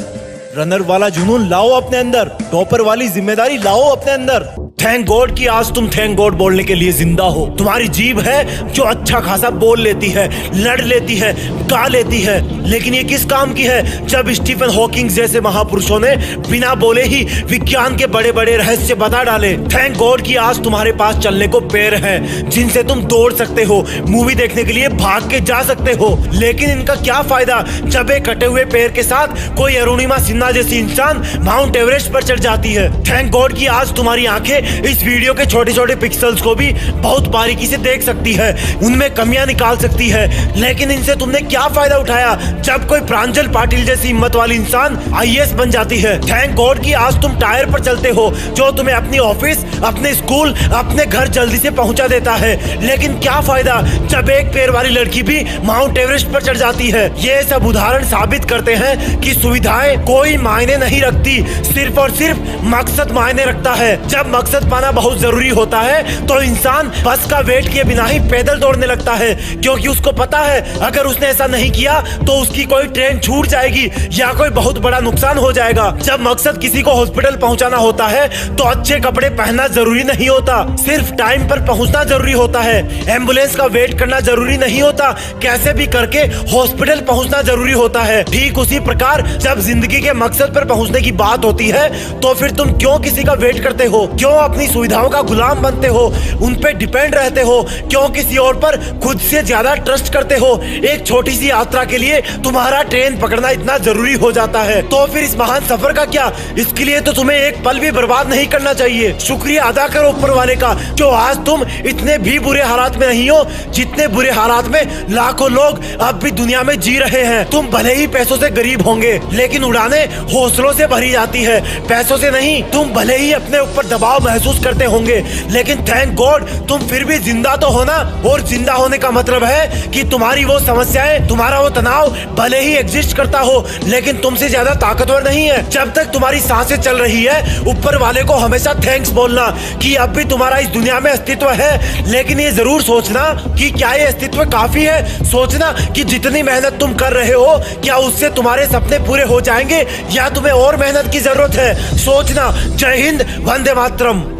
रनर वाला जुनून लाओ अपने अंदर, टॉपर वाली जिम्मेदारी लाओ अपने अंदर। थैंक गॉड कि आज तुम थैंक गॉड बोलने के लिए जिंदा हो। तुम्हारी जीभ है जो अच्छा खासा बोल लेती है, लड़ लेती है, गा लेती है, लेकिन ये किस काम की है जब स्टीफन हॉकिंग जैसे महापुरुषों ने बिना बोले ही विज्ञान के बड़े बड़े रहस्य बता डाले। थैंक गॉड कि आज तुम्हारे पास चलने को पैर हैं जिनसे तुम दौड़ सकते हो, मूवी देखने के लिए भाग के जा सकते हो। लेकिन इनका क्या फायदा जब एक कटे हुए पैर के साथ कोई अरुणिमा सिन्हा जैसी इंसान माउंट एवरेस्ट पर चढ़ जाती है। थैंक गॉड कि आज तुम्हारी आंखें इस वीडियो के छोटे छोटे पिक्सल्स को भी बहुत बारीकी से देख सकती है, उनमें कमियां निकाल सकती है। लेकिन इनसे तुमने क्या फायदा उठाया जब कोई प्रांजल पाटिल जैसी हिम्मत वाली इंसान IAS बन जाती है। थैंक गॉड कि आज तुम टायर पर चलते हो जो तुम्हें अपनी ऑफिस, अपने स्कूल, अपने घर जल्दी से पहुंचा देता है। लेकिन क्या फायदा जब एक पैर वाली लड़की भी माउंट एवरेस्ट पर चढ़ जाती है। ये सब उदाहरण साबित करते हैं कि सुविधाएं कोई मायने नहीं रखती, सिर्फ और सिर्फ मकसद मायने रखता है। जब मकसद पाना बहुत जरूरी होता है तो इंसान बस का वेट किए बिना ही पैदल दौड़ने लगता है, क्योंकि उसको पता है अगर उसने ऐसा नहीं किया तो उसकी कोई ट्रेन छूट जाएगी या कोई बहुत बड़ा नुकसान हो जाएगा। जब मकसद किसी को हॉस्पिटल पहुंचाना होता है तो अच्छे कपड़े पहनना जरूरी नहीं होता, सिर्फ टाइम पर पहुंचना जरूरी होता है। एम्बुलेंस का वेट करना जरूरी नहीं होता, कैसे भी करके हॉस्पिटल पहुंचना जरूरी होता है। ठीक उसी प्रकार जब जिंदगी के मकसद पर पहुंचने की बात होती है तो फिर तुम क्यों किसी का वेट करते हो, क्यों अपनी सुविधाओं का गुलाम बनते हो, उन पे डिपेंड रहते हो, क्यों किसी और पर खुद से ज्यादा ट्रस्ट करते हो। एक छोटी सी यात्रा के लिए तुम्हारा ट्रेन पकड़ना इतना जरूरी हो जाता है, तो फिर इस महान सफर का क्या? इसके लिए तो तुम्हें एक पल भी बर्बाद नहीं करना चाहिए। शुक्रिया अदा करो ऊपर वाले का जो आज तुम इतने भी बुरे हालात में नहीं हो जितने बुरे हालात में लाखों लोग अब भी दुनिया में जी रहे हैं। तुम भले ही पैसों से गरीब होंगे लेकिन उड़ाने हौसलों से भरी जाती है, पैसों से नहीं। तुम भले ही अपने ऊपर दबाव महसूस महसूस करते होंगे, लेकिन थैंक गॉड तुम फिर भी जिंदा तो हो ना। और जिंदा होने का मतलब है कि तुम्हारी वो समस्याएं, तुम्हारा वो तनाव भले ही एग्जिस्ट करता हो, लेकिन तुमसे ज्यादा ताकतवर नहीं है। जब तक तुम्हारी सांसें चल रही है, ऊपर वाले को हमेशा थैंक्स बोलना कि अब भी तुम्हारा इस दुनिया में अस्तित्व है। लेकिन ये जरूर सोचना कि क्या ये अस्तित्व काफी है। सोचना कि जितनी मेहनत तुम कर रहे हो, क्या उससे तुम्हारे सपने पूरे हो जाएंगे या तुम्हें और मेहनत की जरूरत है। सोचना। जय हिंद, वंदे मातरम।